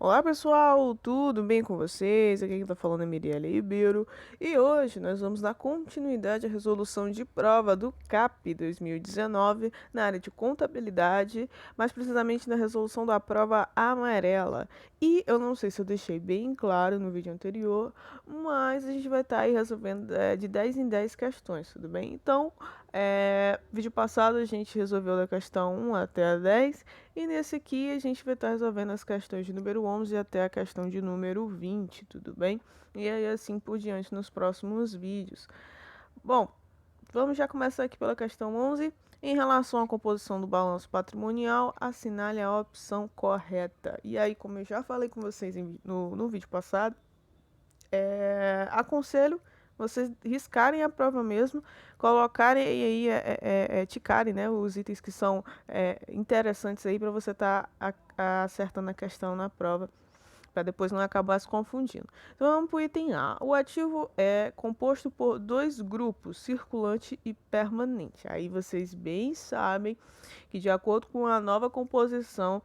Olá pessoal, tudo bem com vocês? Aqui quem tá falando é Mirielle Ribeiro e hoje nós vamos dar continuidade à resolução de prova do CAP 2019 na área de contabilidade, mais precisamente na resolução da prova amarela. E eu não sei se eu deixei bem claro no vídeo anterior, mas a gente vai estar aí resolvendo de 10 em 10 questões, tudo bem? Então, vídeo passado a gente resolveu da questão 1 até a 10 e nesse aqui a gente vai estar resolvendo as questões de número 11 até a questão de número 20, tudo bem? E aí assim por diante nos próximos vídeos. Bom, vamos já começar aqui pela questão 11. Em relação à composição do balanço patrimonial, assinale a opção correta. E aí, como eu já falei com vocês no vídeo passado, aconselho vocês riscarem a prova mesmo, colocarem aí, ticarem, né, os itens que são interessantes aí para você estar acertando a questão na prova, para depois não acabar se confundindo. Então vamos para o item A. O ativo é composto por dois grupos, circulante e permanente. Aí vocês bem sabem que de acordo com a nova composição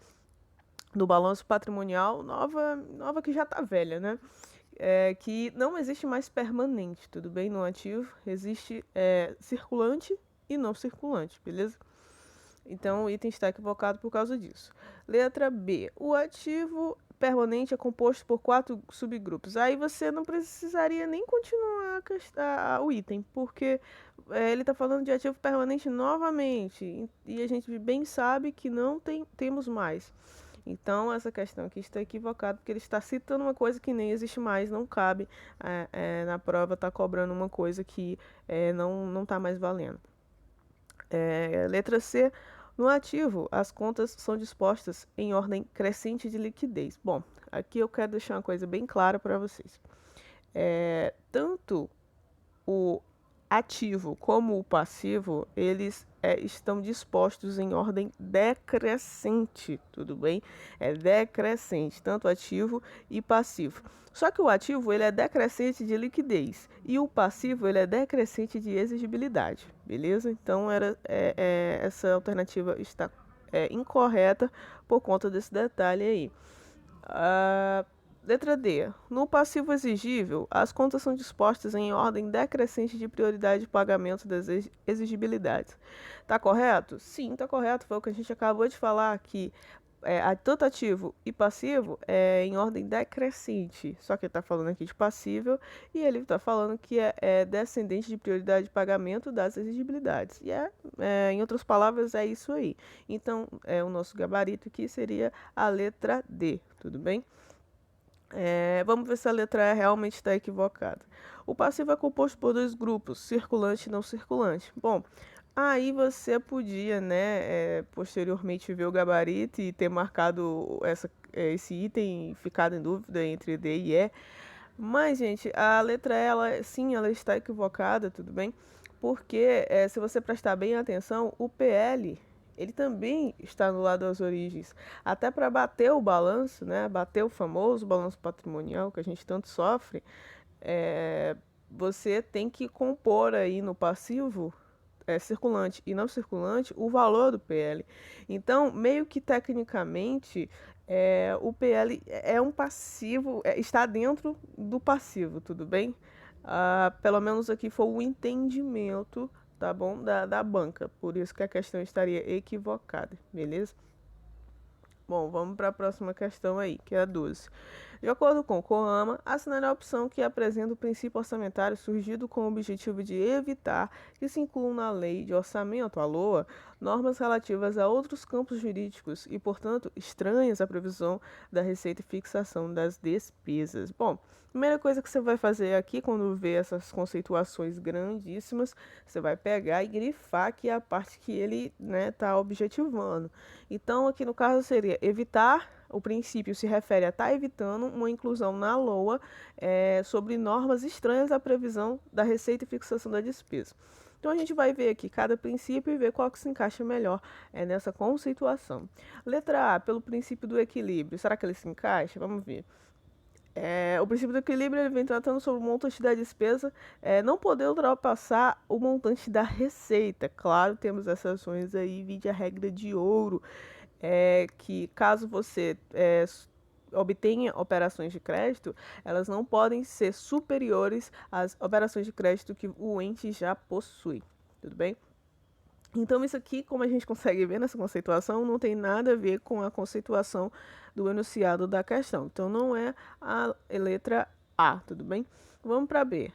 do balanço patrimonial, nova que já está velha, né? Que não existe mais permanente, tudo bem? No ativo existe circulante e não circulante, beleza? Então o item está equivocado por causa disso. Letra B. O ativo permanente é composto por 4 subgrupos. Aí você não precisaria nem continuar o item, porque ele está falando de ativo permanente novamente. E a gente bem sabe que não temos mais. Então, essa questão aqui está equivocada, porque ele está citando uma coisa que nem existe mais, não cabe na prova, está cobrando uma coisa que não está mais valendo. Letra C. No ativo, as contas são dispostas em ordem crescente de liquidez. Bom, aqui eu quero deixar uma coisa bem clara para vocês. Tanto o ativo como o passivo, eles estão dispostos em ordem decrescente, tudo bem? É decrescente, tanto ativo e passivo. Só que o ativo ele é decrescente de liquidez e o passivo ele é decrescente de exigibilidade, beleza? Então essa alternativa está incorreta por conta desse detalhe aí. Letra D. No passivo exigível, as contas são dispostas em ordem decrescente de prioridade de pagamento das exigibilidades. Tá correto? Sim, tá correto. Foi o que a gente acabou de falar aqui. Tanto ativo e passivo é em ordem decrescente. Só que ele está falando aqui de passível e ele está falando que é descendente de prioridade de pagamento das exigibilidades. E em outras palavras, é isso aí. Então, o nosso gabarito aqui seria a letra D, tudo bem? Vamos ver se a letra E realmente está equivocada. O passivo é composto por dois grupos, circulante e não circulante. Bom, aí você podia, né, posteriormente ver o gabarito e ter marcado esse item e ficado em dúvida entre D e E. Mas, gente, a letra E, sim, ela está equivocada, tudo bem? Porque, se você prestar bem atenção, o PL ele também está no lado das origens. Até para bater o balanço, né? Bater o famoso balanço patrimonial que a gente tanto sofre, você tem que compor aí no passivo circulante e não circulante o valor do PL. Então, meio que tecnicamente, o PL é um passivo, está dentro do passivo, tudo bem? Pelo menos aqui foi o entendimento, tá bom, da banca. Por isso que a questão estaria equivocada, beleza? Bom, vamos para a próxima questão aí, que é a 12. De acordo com o COAMA, assinale a opção que apresenta o princípio orçamentário surgido com o objetivo de evitar que se incluam na lei de orçamento, a LOA, normas relativas a outros campos jurídicos e, portanto, estranhas à previsão da receita e fixação das despesas. Bom, primeira coisa que você vai fazer aqui quando vê essas conceituações grandíssimas, você vai pegar e grifar aqui a parte que ele está objetivando. Então, aqui no caso seria evitar, o princípio se refere a estar evitando uma inclusão na LOA sobre normas estranhas à previsão da receita e fixação da despesa. Então a gente vai ver aqui cada princípio e ver qual que se encaixa melhor nessa conceituação. Letra A, pelo princípio do equilíbrio. Será que ele se encaixa? Vamos ver. O princípio do equilíbrio ele vem tratando sobre o montante da despesa não poder ultrapassar o montante da receita. Claro, temos exceções aí, vide a regra de ouro, que caso você obtenha operações de crédito, elas não podem ser superiores às operações de crédito que o ente já possui, tudo bem? Então, isso aqui, como a gente consegue ver nessa conceituação, não tem nada a ver com a conceituação do enunciado da questão. Então, não é a letra A, tudo bem? Vamos para B.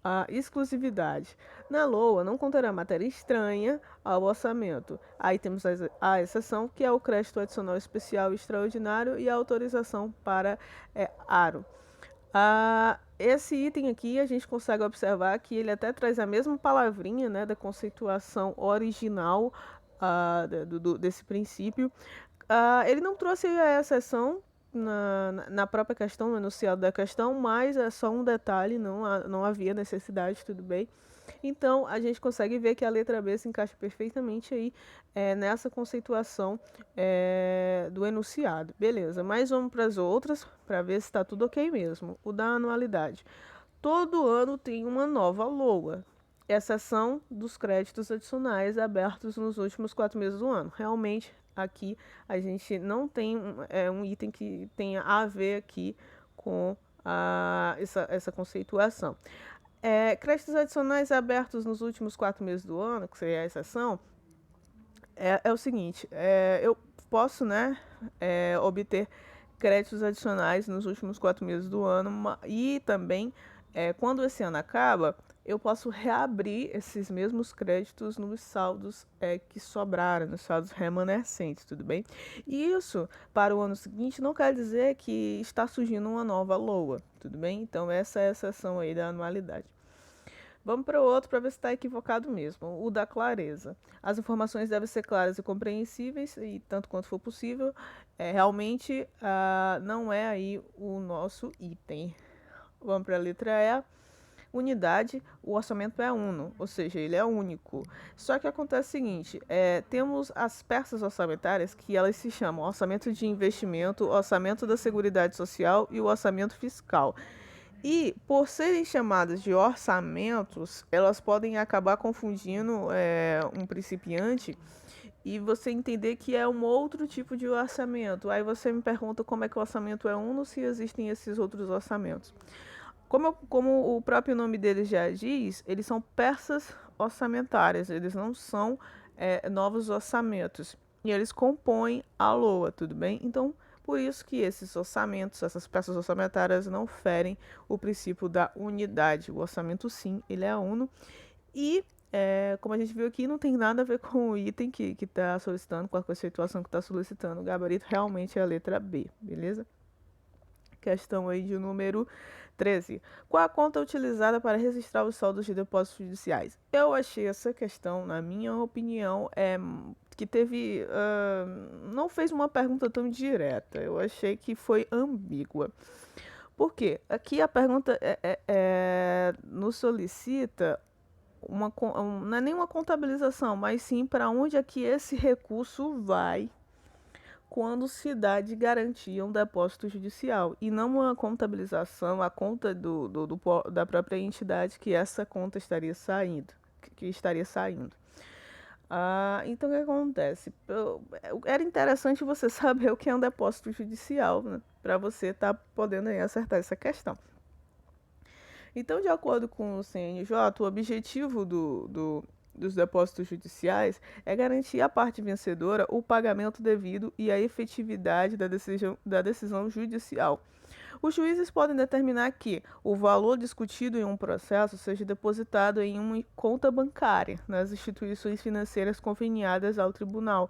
A exclusividade. Na LOA, não conterá matéria estranha ao orçamento. Aí temos a exceção, que é o crédito adicional especial e extraordinário e a autorização para aro. Esse item aqui a gente consegue observar que ele até traz a mesma palavrinha, né, da conceituação original desse princípio. Ele não trouxe a exceção na própria questão, no enunciado da questão, mas é só um detalhe, não havia necessidade, tudo bem. Então, a gente consegue ver que a letra B se encaixa perfeitamente aí nessa conceituação do enunciado. Beleza, mas vamos para as outras, para ver se está tudo ok mesmo. O da anualidade. Todo ano tem uma nova LOA, exceção dos créditos adicionais abertos nos últimos 4 meses do ano. Realmente, aqui a gente não tem um item que tenha a ver aqui com essa conceituação. Créditos adicionais abertos nos últimos 4 meses do ano, que seria a exceção, é o seguinte, eu posso, né, obter créditos adicionais nos últimos 4 meses do ano e também, quando esse ano acaba, eu posso reabrir esses mesmos créditos nos saldos que sobraram, nos saldos remanescentes, tudo bem? E isso, para o ano seguinte, não quer dizer que está surgindo uma nova LOA, tudo bem? Então, essa é a exceção aí da anualidade. Vamos para o outro para ver se está equivocado mesmo. O da clareza. As informações devem ser claras e compreensíveis, e tanto quanto for possível. Realmente não é aí o nosso item. Vamos para a letra E. Unidade, o orçamento é uno, ou seja, ele é único. Só que acontece o seguinte, temos as peças orçamentárias que elas se chamam orçamento de investimento, orçamento da Seguridade Social e o orçamento fiscal. E, por serem chamadas de orçamentos, elas podem acabar confundindo um principiante e você entender que é um outro tipo de orçamento. Aí você me pergunta como é que o orçamento é uno se existem esses outros orçamentos. Como o próprio nome deles já diz, eles são peças orçamentárias, eles não são novos orçamentos. E eles compõem a LOA, tudo bem? Então, por isso que esses orçamentos, essas peças orçamentárias não ferem o princípio da unidade. O orçamento, sim, ele é uno. E, como a gente viu aqui, não tem nada a ver com o item que está solicitando, com a conceituação que está solicitando. O gabarito realmente é a letra B, beleza? Questão aí de número 13. Qual a conta utilizada para registrar os saldos de depósitos judiciais? Eu achei essa questão, na minha opinião, que teve. Não fez uma pergunta tão direta. Eu achei que foi ambígua. Por quê? Aqui a pergunta nos solicita não é nem uma contabilização, mas sim para onde é que esse recurso vai quando se dá de garantia um depósito judicial e não uma contabilização, a conta da própria entidade que essa conta estaria saindo, que estaria saindo. Então, o que acontece? Era interessante você saber o que é um depósito judicial, né, para você estar podendo aí acertar essa questão. Então, de acordo com o CNJ, o objetivo dos depósitos judiciais é garantir à parte vencedora o pagamento devido e a efetividade da decisão judicial. Os juízes podem determinar que o valor discutido em um processo seja depositado em uma conta bancária nas instituições financeiras conveniadas ao tribunal,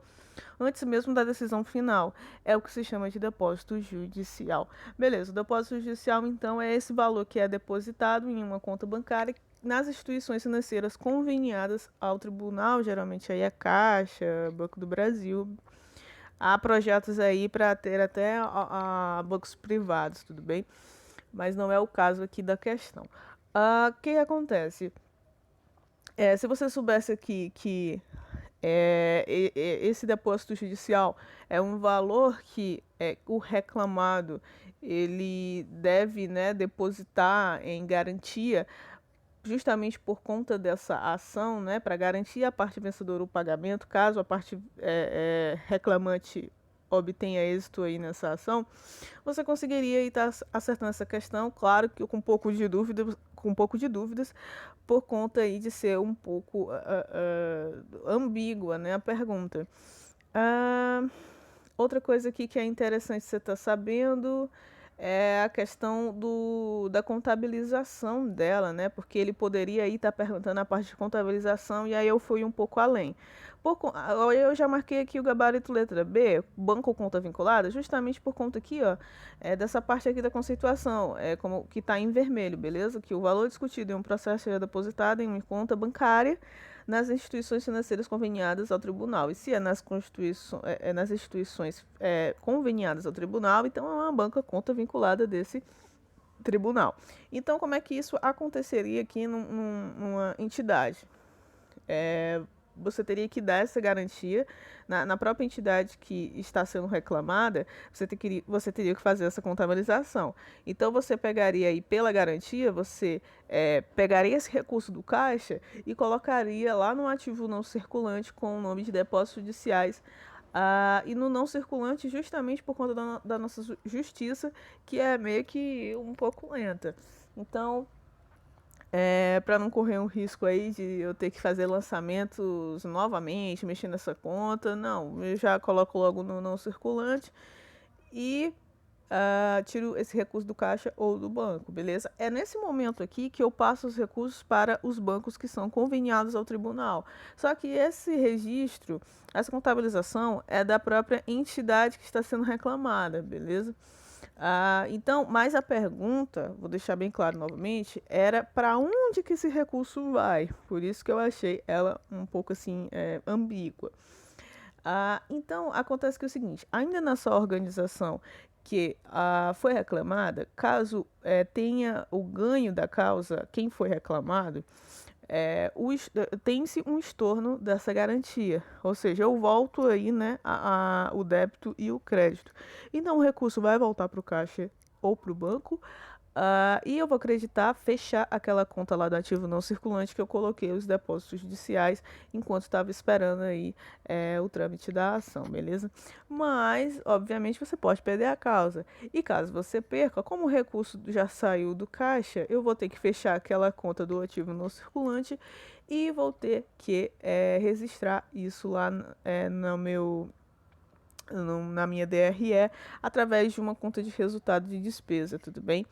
antes mesmo da decisão final. É o que se chama de depósito judicial. Beleza, o depósito judicial, então, é esse valor que é depositado em uma conta bancária nas instituições financeiras conveniadas ao tribunal, geralmente aí a Caixa, Banco do Brasil. Há projetos aí para ter até bancos privados, tudo bem? Mas não é o caso aqui da questão. O que acontece? Se você soubesse aqui que esse depósito judicial é um valor que o reclamado ele deve, né, depositar em garantia justamente por conta dessa ação, né, para garantir à parte vencedora o pagamento, caso a parte reclamante obtenha êxito aí nessa ação, você conseguiria estar acertando essa questão, claro que com um pouco de dúvidas, por conta aí de ser um pouco ambígua, né, a pergunta. Ah, outra coisa aqui que é interessante você estar sabendo é a questão da contabilização dela, né? Porque ele poderia aí estar perguntando a parte de contabilização e aí eu fui um pouco além. Eu já marquei aqui o gabarito letra B, banco ou conta vinculada, justamente por conta aqui, ó, dessa parte aqui da conceituação, como que está em vermelho, beleza? Que o valor discutido em um processo seja depositado em uma conta bancária nas instituições financeiras conveniadas ao tribunal. E se é nas instituições conveniadas ao tribunal, então é uma banca conta vinculada desse tribunal. Então, como é que isso aconteceria aqui numa entidade? Você teria que dar essa garantia na própria entidade que está sendo reclamada, você teria que fazer essa contabilização. Então, você pegaria aí pela garantia, você pegaria esse recurso do caixa e colocaria lá no ativo não circulante com o nome de depósitos judiciais. E no não circulante, justamente por conta da nossa justiça, que é meio que um pouco lenta. Então, para não correr um risco aí de eu ter que fazer lançamentos novamente, mexer nessa conta, não, eu já coloco logo no não circulante e tiro esse recurso do caixa ou do banco, beleza? É nesse momento aqui que eu passo os recursos para os bancos que são conveniados ao tribunal. Só que esse registro, essa contabilização é da própria entidade que está sendo reclamada, beleza? Então, mas a pergunta, vou deixar bem claro novamente, era para onde que esse recurso vai. Por isso que eu achei ela um pouco assim ambígua. Então, acontece que é o seguinte, ainda na sua organização que foi reclamada, caso tenha o ganho da causa, quem foi reclamado, tem-se um estorno dessa garantia, ou seja, eu volto aí, né, o débito e o crédito. Então o recurso vai voltar para o caixa ou para o banco, e eu vou acreditar, fechar aquela conta lá do ativo não circulante que eu coloquei os depósitos judiciais enquanto estava esperando aí o trâmite da ação, beleza? Mas, obviamente, você pode perder a causa. E caso você perca, como o recurso já saiu do caixa, eu vou ter que fechar aquela conta do ativo não circulante e vou ter que registrar isso lá no meu na minha DRE através de uma conta de resultado de despesa, tudo bem?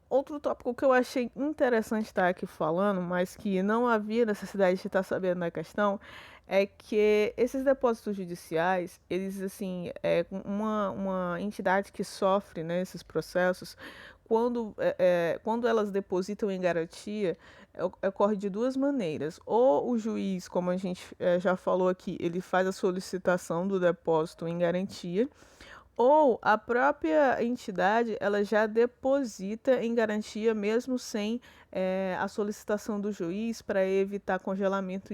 Outro tópico que eu achei interessante estar aqui falando, mas que não havia necessidade de estar sabendo da questão, é que esses depósitos judiciais, eles, assim, uma entidade que sofre, né, esses processos, quando elas depositam em garantia, ocorre de duas maneiras. Ou o juiz, como a gente já falou aqui, ele faz a solicitação do depósito em garantia, ou a própria entidade ela já deposita em garantia mesmo sem a solicitação do juiz para evitar congelamento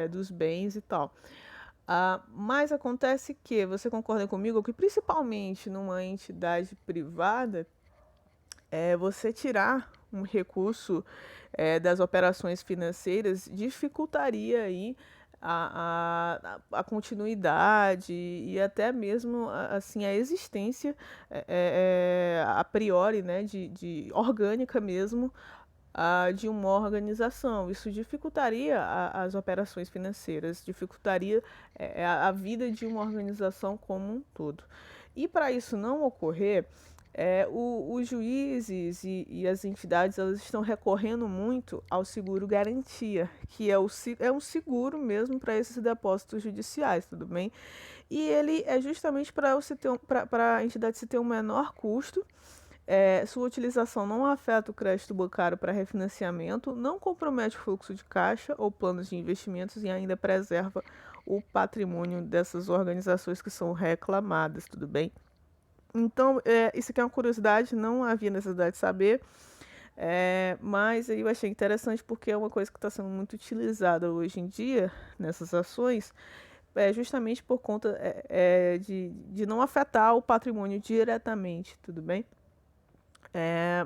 dos bens e tal. Mas acontece que, você concorda comigo, que principalmente numa entidade privada, você tirar um recurso das operações financeiras dificultaria aí a continuidade e até mesmo assim a existência a priori, né, de orgânica mesmo, de uma organização. Isso dificultaria as operações financeiras, dificultaria a vida de uma organização como um todo. E para isso não ocorrer, os juízes e as entidades elas estão recorrendo muito ao seguro garantia, que é um seguro mesmo para esses depósitos judiciais, tudo bem? E ele é justamente para a entidade se ter um menor custo. Sua utilização não afeta o crédito bancário para refinanciamento, não compromete o fluxo de caixa ou planos de investimentos e ainda preserva o patrimônio dessas organizações que são reclamadas, tudo bem? Então, isso aqui é uma curiosidade, não havia necessidade de saber, mas eu achei interessante porque é uma coisa que está sendo muito utilizada hoje em dia nessas ações, justamente por conta de não afetar o patrimônio diretamente, tudo bem?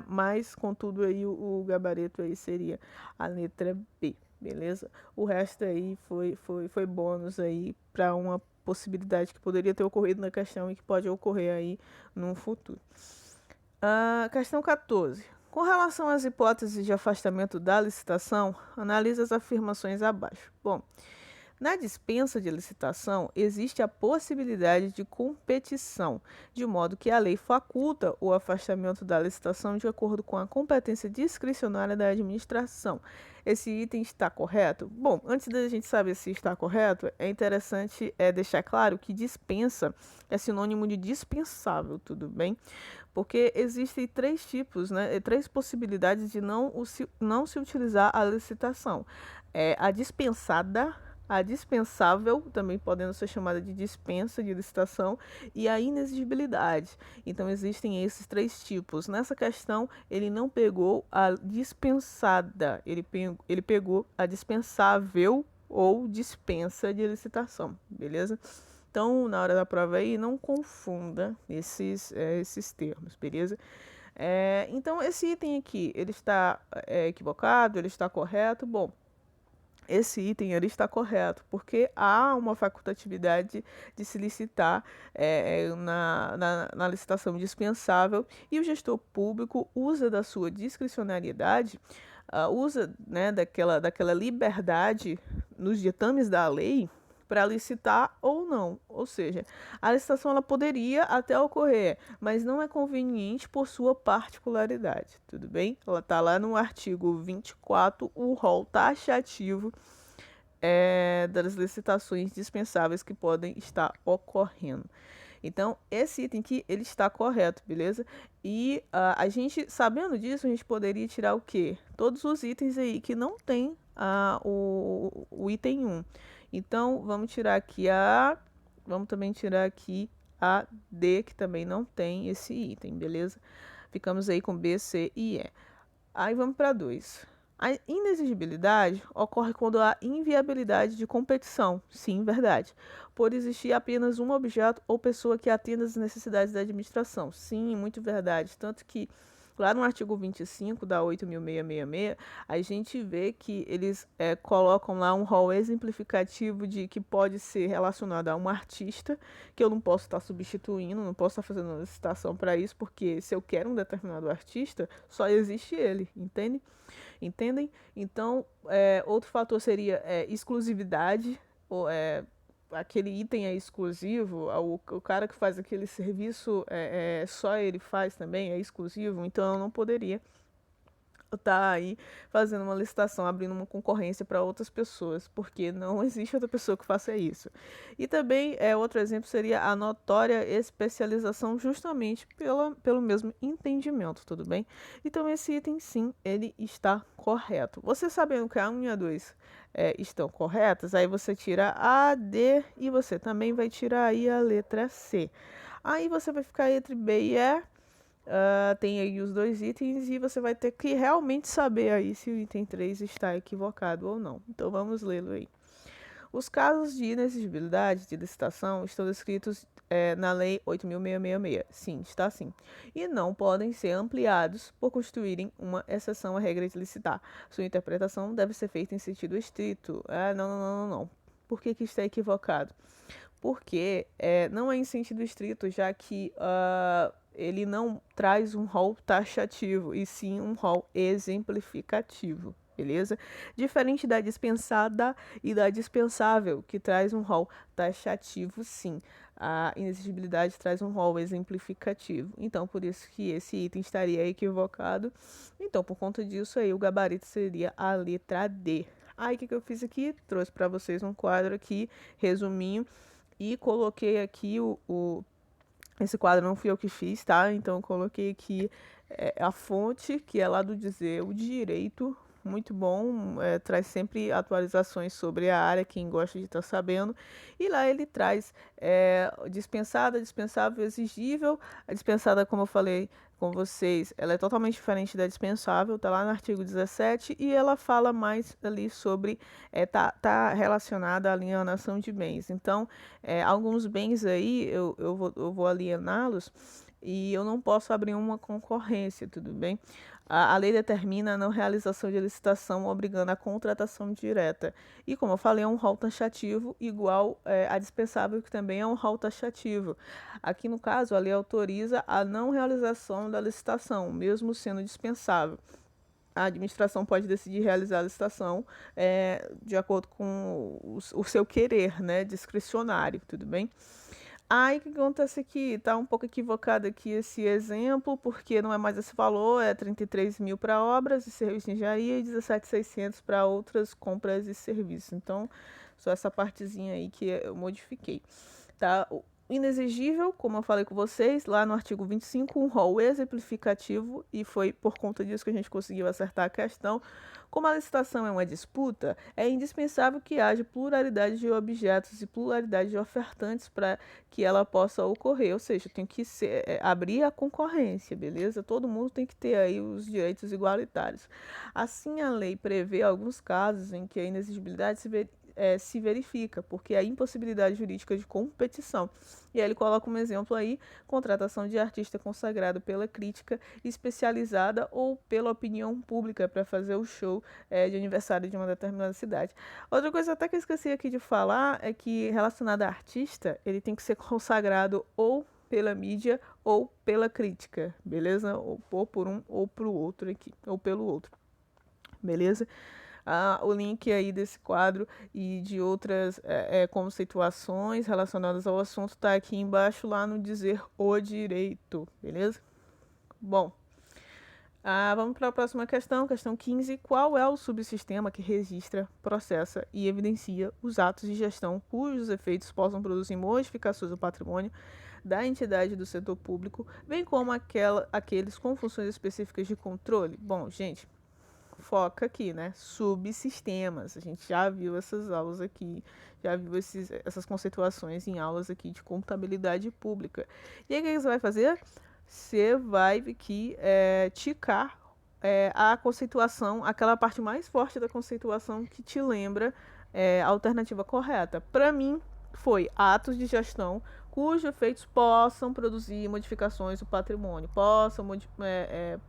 Mas, contudo, aí o gabarito aí seria a letra B, beleza? O resto aí foi bônus aí para uma possibilidade que poderia ter ocorrido na questão e que pode ocorrer aí no futuro. Questão 14. Com relação às hipóteses de afastamento da licitação, analise as afirmações abaixo. Bom, na dispensa de licitação, existe a possibilidade de competição, de modo que a lei faculta o afastamento da licitação de acordo com a competência discricionária da administração. Esse item está correto? Bom, antes da gente saber se está correto, é interessante deixar claro que dispensa é sinônimo de dispensável, tudo bem? Porque existem três tipos, né, três possibilidades de não se utilizar a licitação. A dispensada, a dispensável, também podendo ser chamada de dispensa de licitação, e a inexigibilidade. Então, existem esses três tipos. Nessa questão, ele não pegou a dispensada, ele pegou a dispensável ou dispensa de licitação, beleza? Então, na hora da prova aí, não confunda esses termos, beleza? Então, esse item aqui, ele está equivocado, ele está correto? Bom, esse item ele está correto, porque há uma facultatividade de se licitar na licitação dispensável e o gestor público usa da sua discricionariedade, usa, né, daquela liberdade nos ditames da lei para licitar ou não. Ou seja, a licitação ela poderia até ocorrer, mas não é conveniente por sua particularidade, tudo bem? Ela está lá no artigo 24, o rol taxativo das licitações dispensáveis que podem estar ocorrendo. Então, esse item aqui, ele está correto, beleza? E a gente, sabendo disso, a gente poderia tirar o quê? Todos os itens aí que não tem o item 1. Então, vamos tirar aqui vamos também tirar aqui a D, que também não tem esse item, beleza? Ficamos aí com B, C e E. Aí vamos para 2. A inexigibilidade ocorre quando há inviabilidade de competição, sim, verdade, por existir apenas um objeto ou pessoa que atenda às necessidades da administração, sim, muito verdade, tanto que lá no artigo 25 da 8.666, a gente vê que eles colocam lá um rol exemplificativo de que pode ser relacionado a um artista, que eu não posso estar substituindo, não posso estar fazendo uma licitação para isso, porque se eu quero um determinado artista, só existe ele, entende? Entendem? Então, outro fator seria exclusividade, ou, aquele item é exclusivo, o cara que faz aquele serviço, só ele faz também, é exclusivo, então eu não poderia estar aí fazendo uma licitação, abrindo uma concorrência para outras pessoas, porque não existe outra pessoa que faça isso. E também, outro exemplo seria a notória especialização, justamente pelo mesmo entendimento, tudo bem? Então, esse item, sim, ele está correto. Você sabendo que a 1 e a 2 estão corretas, aí você tira a D e você também vai tirar aí a letra C. Aí você vai ficar entre B e E. Tem aí os dois itens e você vai ter que realmente saber aí se o item 3 está equivocado ou não. Então vamos lê-lo aí. Os casos de inexigibilidade de licitação estão descritos na Lei 8.666. Sim, está sim. E não podem ser ampliados por constituírem uma exceção à regra de licitar. Sua interpretação deve ser feita em sentido estrito. Não. Por que está equivocado? Porque não é em sentido estrito, já que ele não traz um rol taxativo, e sim um rol exemplificativo, beleza? Diferente da dispensada e da dispensável, que traz um rol taxativo, sim. A inexigibilidade traz um rol exemplificativo. Então, por isso que esse item estaria equivocado. Então, por conta disso aí, o gabarito seria a letra D. Aí, o que eu fiz aqui? Trouxe para vocês um quadro aqui, resuminho, e coloquei aqui esse quadro não fui eu que fiz, tá? Então eu coloquei aqui a fonte, que é lá do Dizer o Direito, muito bom, traz sempre atualizações sobre a área, quem gosta de estar sabendo. E lá ele traz dispensada, dispensável, exigível. A dispensada, como eu falei com vocês, ela é totalmente diferente da dispensável, tá lá no artigo 17, e ela fala mais ali sobre, tá relacionada à alienação de bens. Então, alguns bens aí, eu vou aliená-los, e eu não posso abrir uma concorrência, tudo bem? A lei determina a não realização de licitação, obrigando a contratação direta. E, como eu falei, é um rol taxativo igual a dispensável, que também é um rol taxativo. Aqui, no caso, a lei autoriza a não realização da licitação, mesmo sendo dispensável. A administração pode decidir realizar a licitação de acordo com o seu querer, né, discricionário, tudo bem? Aí o que acontece aqui? Tá um pouco equivocado aqui esse exemplo, porque não é mais esse valor, é 33 mil para obras e serviços de engenharia e 17.600 para outras compras e serviços. Então, só essa partezinha aí que eu modifiquei. Tá? O inexigível, como eu falei com vocês, lá no artigo 25, um rol exemplificativo, e foi por conta disso que a gente conseguiu acertar a questão. Como a licitação é uma disputa, é indispensável que haja pluralidade de objetos e pluralidade de ofertantes para que ela possa ocorrer, ou seja, tem que abrir a concorrência, beleza? Todo mundo tem que ter aí os direitos igualitários. Assim, a lei prevê alguns casos em que a inexigibilidade se verifica, porque a impossibilidade jurídica de competição. E aí ele coloca um exemplo aí, contratação de artista consagrado pela crítica especializada ou pela opinião pública para fazer o show de aniversário de uma determinada cidade. Outra coisa até que eu esqueci aqui de falar é que relacionado a artista, ele tem que ser consagrado ou pela mídia ou pela crítica, beleza? Ou por um ou por outro aqui, ou pelo outro, beleza? O link aí desse quadro e de outras conceituações relacionadas ao assunto está aqui embaixo, lá no Dizer o Direito, beleza? Bom, vamos para a próxima questão, questão 15. Qual é o subsistema que registra, processa e evidencia os atos de gestão cujos efeitos possam produzir modificações do patrimônio da entidade do setor público, bem como aqueles com funções específicas de controle? Bom, gente, foca aqui, né? Subsistemas. A gente já viu essas aulas aqui, já viu essas conceituações em aulas aqui de contabilidade pública. E aí, o que você vai fazer? Você vai aqui ticar a conceituação, aquela parte mais forte da conceituação que te lembra a alternativa correta. Para mim, foi atos de gestão cujos efeitos possam produzir modificações do patrimônio, possam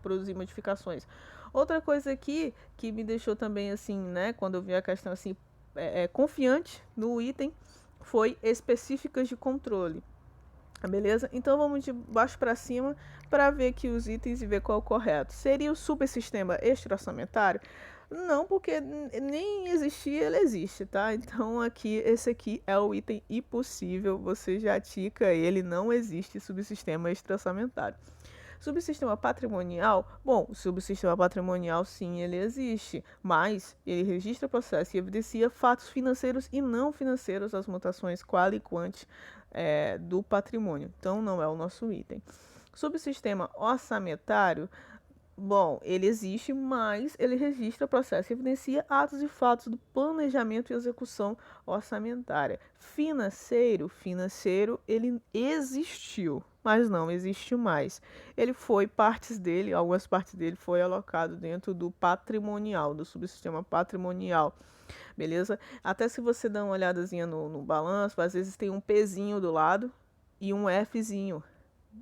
produzir modificações. Outra coisa aqui que me deixou também assim, né, quando eu vi a questão assim, confiante no item, foi específicas de controle. Beleza? Então vamos de baixo para cima para ver aqui os itens e ver qual é o correto. Seria o supersistema extra-orçamentário? Não, porque nem existir, ele existe, tá? Então aqui, esse aqui é o item impossível, você já tica ele, não existe subsistema extra-orçamentário. Subsistema patrimonial, bom, o subsistema patrimonial sim, ele existe, mas ele registra processo e evidencia fatos financeiros e não financeiros, as mutações quali e quanti do patrimônio. Então não é o nosso item. Subsistema orçamentário, bom, ele existe, mas ele registra processo e evidencia atos e fatos do planejamento e execução orçamentária. Financeiro, ele existiu, mas não existe mais. Ele foi, algumas partes dele foi alocado dentro do patrimonial, do subsistema patrimonial. Beleza? Até se você dá uma olhadazinha no balanço, às vezes tem um Pzinho do lado e um Fzinho.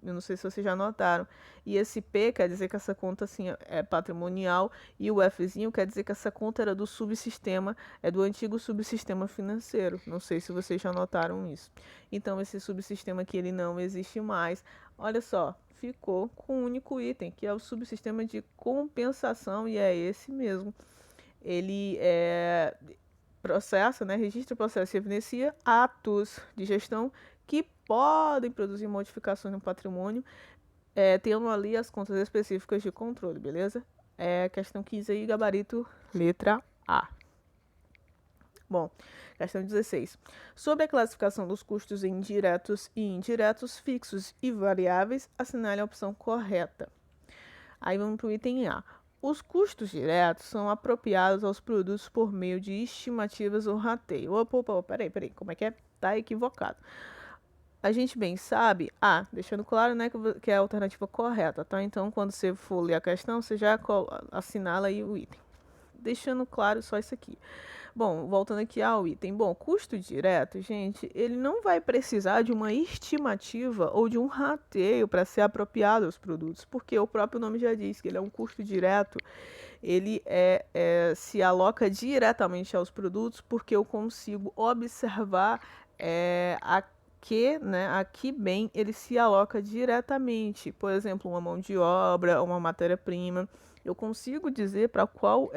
Eu não sei se vocês já notaram. E esse P quer dizer que essa conta assim, é patrimonial, e o Fzinho quer dizer que essa conta era do subsistema, é do antigo subsistema financeiro. Não sei se vocês já notaram isso. Então esse subsistema aqui ele não existe mais. Olha só, ficou com um único item, que é o subsistema de compensação, e é esse mesmo. Ele processa, né, registra, processa e evidencia atos de gestão que podem produzir modificações no patrimônio, tendo ali as contas específicas de controle, beleza? Questão 15 aí, gabarito, letra A. Bom, questão 16. Sobre a classificação dos custos em diretos e indiretos, fixos e variáveis, assinale a opção correta. Aí vamos para o item A. Os custos diretos são apropriados aos produtos por meio de estimativas ou rateio. Opa, peraí, como é que é? Tá equivocado. A gente bem sabe, deixando claro, né, que é a alternativa correta, tá? Então, quando você for ler a questão, você já assinala aí o item. deixando claro só isso aqui. Bom, voltando aqui ao item. Bom, custo direto, gente, ele não vai precisar de uma estimativa ou de um rateio para ser apropriado aos produtos, porque o próprio nome já diz que ele é um custo direto, ele se aloca diretamente aos produtos, porque eu consigo observar a que bem ele se aloca diretamente. Por exemplo, uma mão de obra, uma matéria-prima. Eu consigo dizer para qual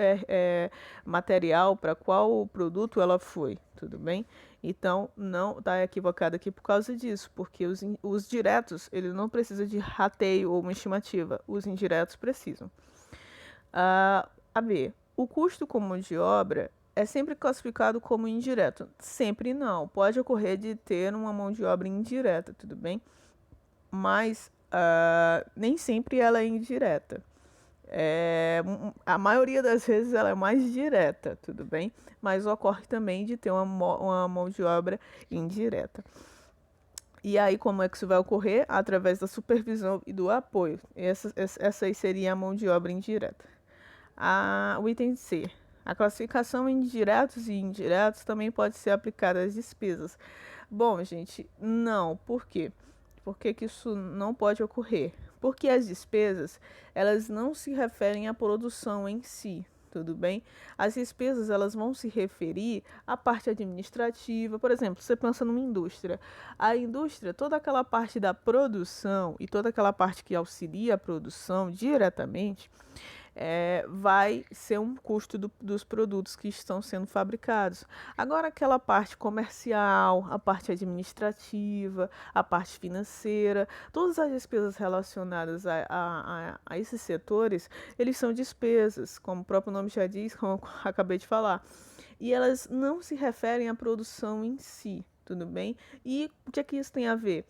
material, para qual produto ela foi, tudo bem? Então, não está equivocado aqui por causa disso, porque os diretos, ele não precisa de rateio ou uma estimativa, os indiretos precisam. A B, o custo com mão de obra é sempre classificado como indireto? Sempre não, pode ocorrer de ter uma mão de obra indireta, tudo bem? Mas nem sempre ela é indireta. A maioria das vezes ela é mais direta, tudo bem? Mas ocorre também de ter uma mão de obra indireta. E aí, como é que isso vai ocorrer? Através da supervisão e do apoio. Essa aí seria a mão de obra indireta. O item C. A classificação em diretos e indiretos também pode ser aplicada às despesas. Bom, gente, não. Por quê? Por que isso não pode ocorrer? Porque as despesas, elas não se referem à produção em si, tudo bem? As despesas, elas vão se referir à parte administrativa. Por exemplo, você pensa numa indústria. A indústria, toda aquela parte da produção e toda aquela parte que auxilia a produção diretamente, vai ser um custo dos produtos que estão sendo fabricados. Agora, aquela parte comercial, a parte administrativa, a parte financeira, todas as despesas relacionadas a esses setores, eles são despesas, como o próprio nome já diz, como eu acabei de falar. E elas não se referem à produção em si, tudo bem? E o que é que isso tem a ver?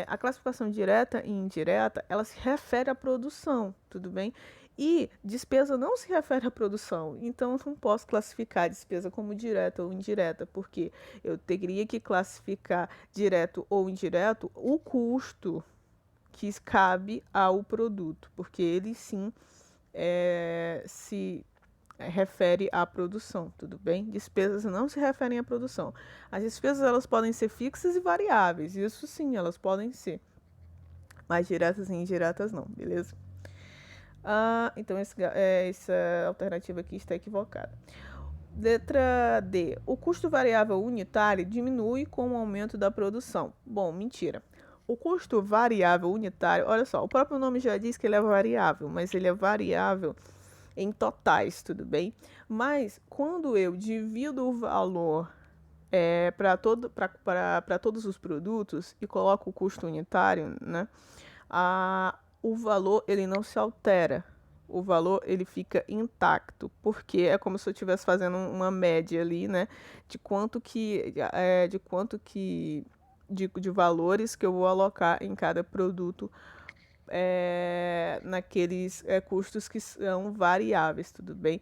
A classificação direta e indireta, ela se refere à produção, tudo bem? E despesa não se refere à produção, então eu não posso classificar despesa como direta ou indireta, porque eu teria que classificar direto ou indireto o custo que cabe ao produto, porque ele sim se refere à produção, tudo bem? Despesas não se referem à produção. As despesas elas podem ser fixas e variáveis, isso sim, elas podem ser, mas diretas e indiretas não, beleza? Então essa alternativa aqui está equivocada. Letra D. O custo variável unitário diminui com o aumento da produção. Bom, mentira. O custo variável unitário, olha só, o próprio nome já diz que ele é variável, mas ele é variável em totais, tudo bem? Mas quando eu divido o valor para todos os produtos e coloco o custo unitário, né? O valor ele não se altera, o valor ele fica intacto, porque é como se eu estivesse fazendo uma média ali, né, de valores que eu vou alocar em cada produto, naqueles custos que são variáveis, tudo bem?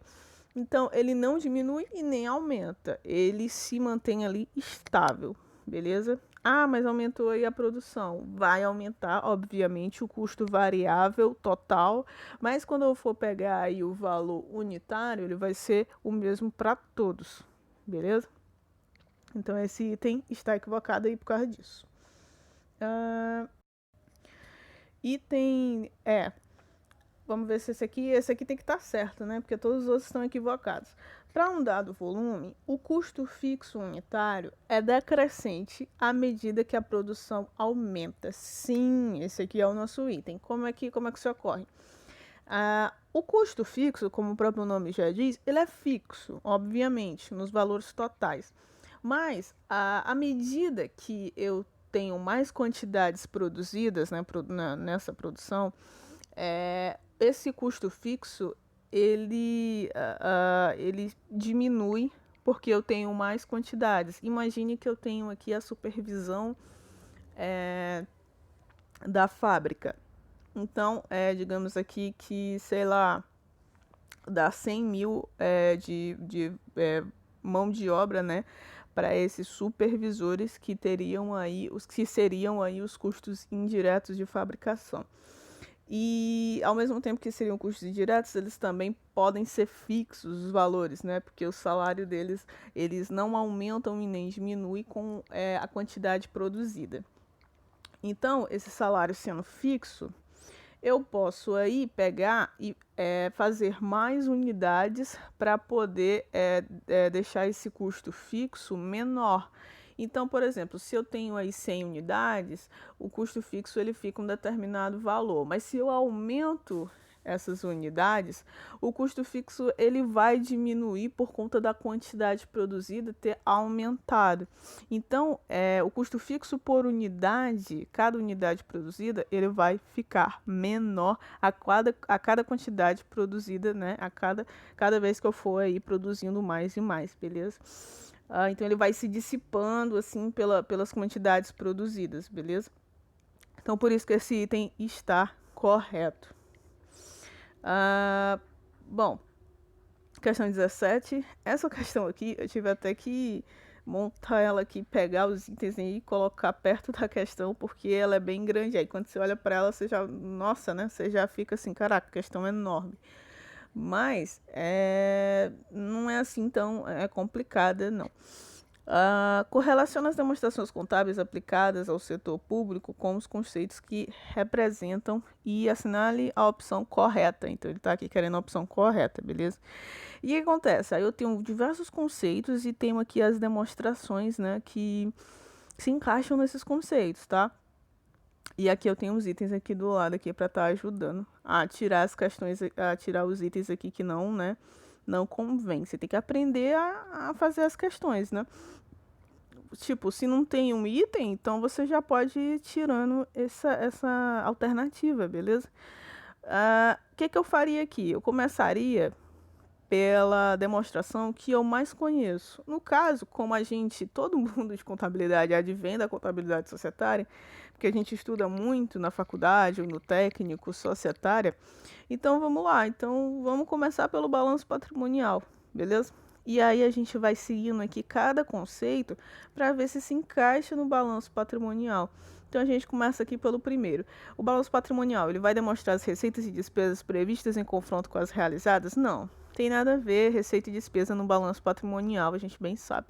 Então ele não diminui e nem aumenta, ele se mantém ali estável, beleza? Mas aumentou aí a produção. Vai aumentar, obviamente, o custo variável total, mas quando eu for pegar aí o valor unitário, ele vai ser o mesmo para todos, beleza? Então esse item está equivocado aí por causa disso. Item vamos ver se esse aqui tem que estar certo, né? Porque todos os outros estão equivocados. Para um dado volume, o custo fixo unitário é decrescente à medida que a produção aumenta. Sim, esse aqui é o nosso item. Como é que isso ocorre? O custo fixo, como o próprio nome já diz, ele é fixo, obviamente, nos valores totais. Mas, à medida que eu tenho mais quantidades produzidas, né, nessa produção, esse custo fixo ele diminui porque eu tenho mais quantidades. Imagine que eu tenho aqui a supervisão da fábrica. Então, digamos aqui que, sei lá, dá 100 mil de mão de obra, né, para esses supervisores que seriam aí os custos indiretos de fabricação. E ao mesmo tempo que seriam custos indiretos, eles também podem ser fixos os valores, né? Porque o salário deles, eles não aumentam e nem diminuem com a quantidade produzida. Então, esse salário sendo fixo, eu posso aí pegar e fazer mais unidades para poder deixar esse custo fixo menor. Então, por exemplo, se eu tenho aí 100 unidades, o custo fixo ele fica um determinado valor. Mas se eu aumento essas unidades, o custo fixo ele vai diminuir por conta da quantidade produzida ter aumentado. Então, o custo fixo por unidade, cada unidade produzida, ele vai ficar menor a cada quantidade produzida, né? Cada vez que eu for aí produzindo mais e mais, beleza? Então, ele vai se dissipando, assim, pelas quantidades produzidas, beleza? Então, por isso que esse item está correto. Bom, questão 17. Essa questão aqui, eu tive até que montar ela aqui, pegar os itens e colocar perto da questão, porque ela é bem grande. Aí quando você olha para ela, você já, nossa, né? Você já fica assim, caraca, a questão é enorme. Mas não é assim tão complicada, não. Correlaciona as demonstrações contábeis aplicadas ao setor público com os conceitos que representam e assinale a opção correta. Então, ele está aqui querendo a opção correta, beleza? E o que acontece? Aí eu tenho diversos conceitos e tenho aqui as demonstrações, né, que se encaixam nesses conceitos, tá? E aqui eu tenho os itens aqui do lado aqui para estar ajudando a tirar as questões, a tirar os itens aqui que não, né, não convém. Você tem que aprender a fazer as questões, né? Tipo, se não tem um item, então você já pode ir tirando essa alternativa, beleza? O que eu faria aqui? Eu começaria pela demonstração que eu mais conheço. No caso, como todo mundo de contabilidade advém da contabilidade societária, porque a gente estuda muito na faculdade ou no técnico societária, então vamos lá. Então vamos começar pelo balanço patrimonial, beleza? E aí a gente vai seguindo aqui cada conceito para ver se encaixa no balanço patrimonial. Então a gente começa aqui pelo primeiro. O balanço patrimonial, ele vai demonstrar as receitas e despesas previstas em confronto com as realizadas? Não, tem nada a ver receita e despesa no balanço patrimonial, a gente bem sabe.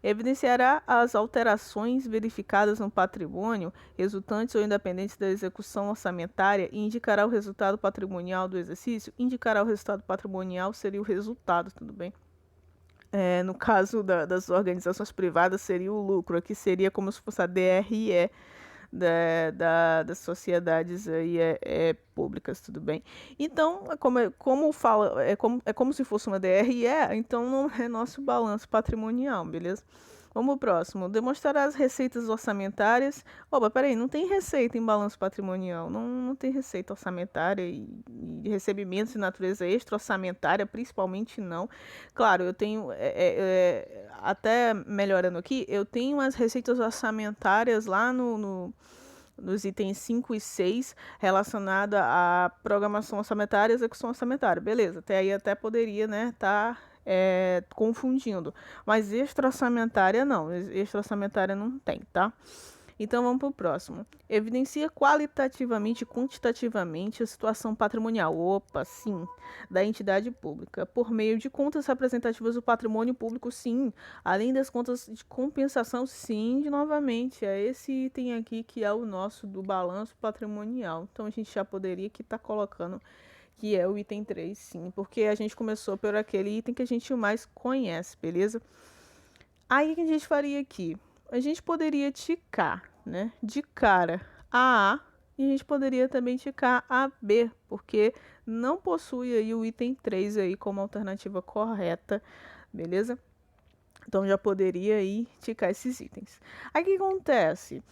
Evidenciará as alterações verificadas no patrimônio, resultantes ou independentes da execução orçamentária, e indicará o resultado patrimonial do exercício. Indicará o resultado patrimonial seria o resultado, tudo bem? No caso das organizações privadas, seria o lucro. Aqui seria como se fosse a DRE das sociedades aí, públicas, tudo bem? Então, é como se fosse uma DRE, então não é nosso balanço patrimonial, beleza? Vamos pro próximo. Demonstrar as receitas orçamentárias. Opa, peraí, não tem receita em balanço patrimonial. Não tem receita orçamentária e recebimentos de natureza extra-orçamentária, principalmente não. Claro, eu tenho, até melhorando aqui, eu tenho as receitas orçamentárias lá nos itens 5 e 6, relacionada à programação orçamentária e execução orçamentária. Beleza, até aí até poderia, né, confundindo. Mas extra-orçamentária não, extra-orçamentária não tem, tá? Então vamos para o próximo. Evidencia qualitativamente e quantitativamente a situação patrimonial, opa, sim, da entidade pública, por meio de contas representativas do patrimônio público, sim, além das contas de compensação, sim, novamente, é esse item aqui que é o nosso do balanço patrimonial. Então a gente já poderia aqui estar colocando que é o item 3, sim, porque a gente começou por aquele item que a gente mais conhece, beleza? Aí o que a gente faria aqui? A gente poderia ticar, né, de cara a e a gente poderia também ticar a B, porque não possui aí o item 3 aí como alternativa correta, beleza? Então já poderia aí ticar esses itens. Aí o que acontece?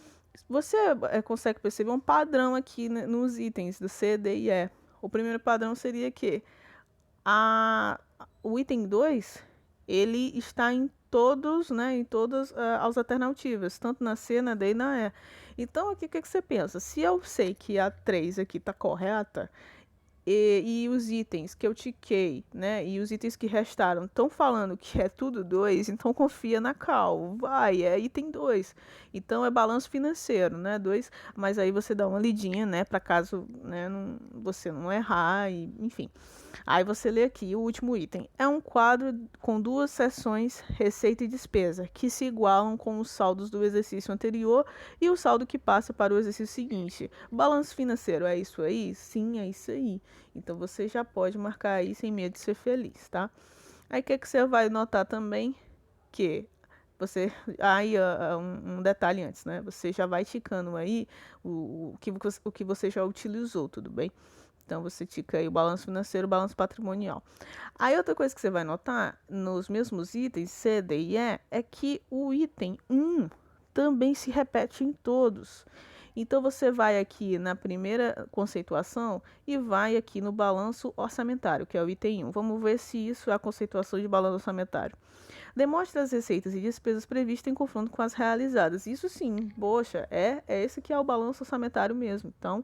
Você consegue perceber um padrão aqui, né, nos itens do C, D e E. O primeiro padrão seria que o item 2 ele está em todos, né, em todas as alternativas, tanto na C, na D e na E. Então, aqui o que você pensa? Se eu sei que a 3 aqui está correta, e os itens que eu tiquei, né, e os itens que restaram estão falando que é tudo 2, então confia na Cal, vai, é item 2. Então é balanço financeiro, né, 2, mas aí você dá uma lidinha, né, para caso, né, você não errar, e, enfim. Aí você lê aqui o último item. É um quadro com duas seções, receita e despesa, que se igualam com os saldos do exercício anterior e o saldo que passa para o exercício seguinte. Balanço financeiro, é isso aí? Sim, é isso aí. Então você já pode marcar aí sem medo de ser feliz, tá? Aí o que você vai notar também? Que você. Aí, um detalhe antes, né? Você já vai ticando aí o que você já utilizou, tudo bem? Então você tica aí o balanço financeiro, o balanço patrimonial. Aí outra coisa que você vai notar nos mesmos itens C, D e E é que o item 1 também se repete em todos. Então você vai aqui na primeira conceituação e vai aqui no balanço orçamentário, que é o item 1. Vamos ver se isso é a conceituação de balanço orçamentário. Demonstre as receitas e despesas previstas em confronto com as realizadas. Isso sim, poxa, é esse que é o balanço orçamentário mesmo. Então,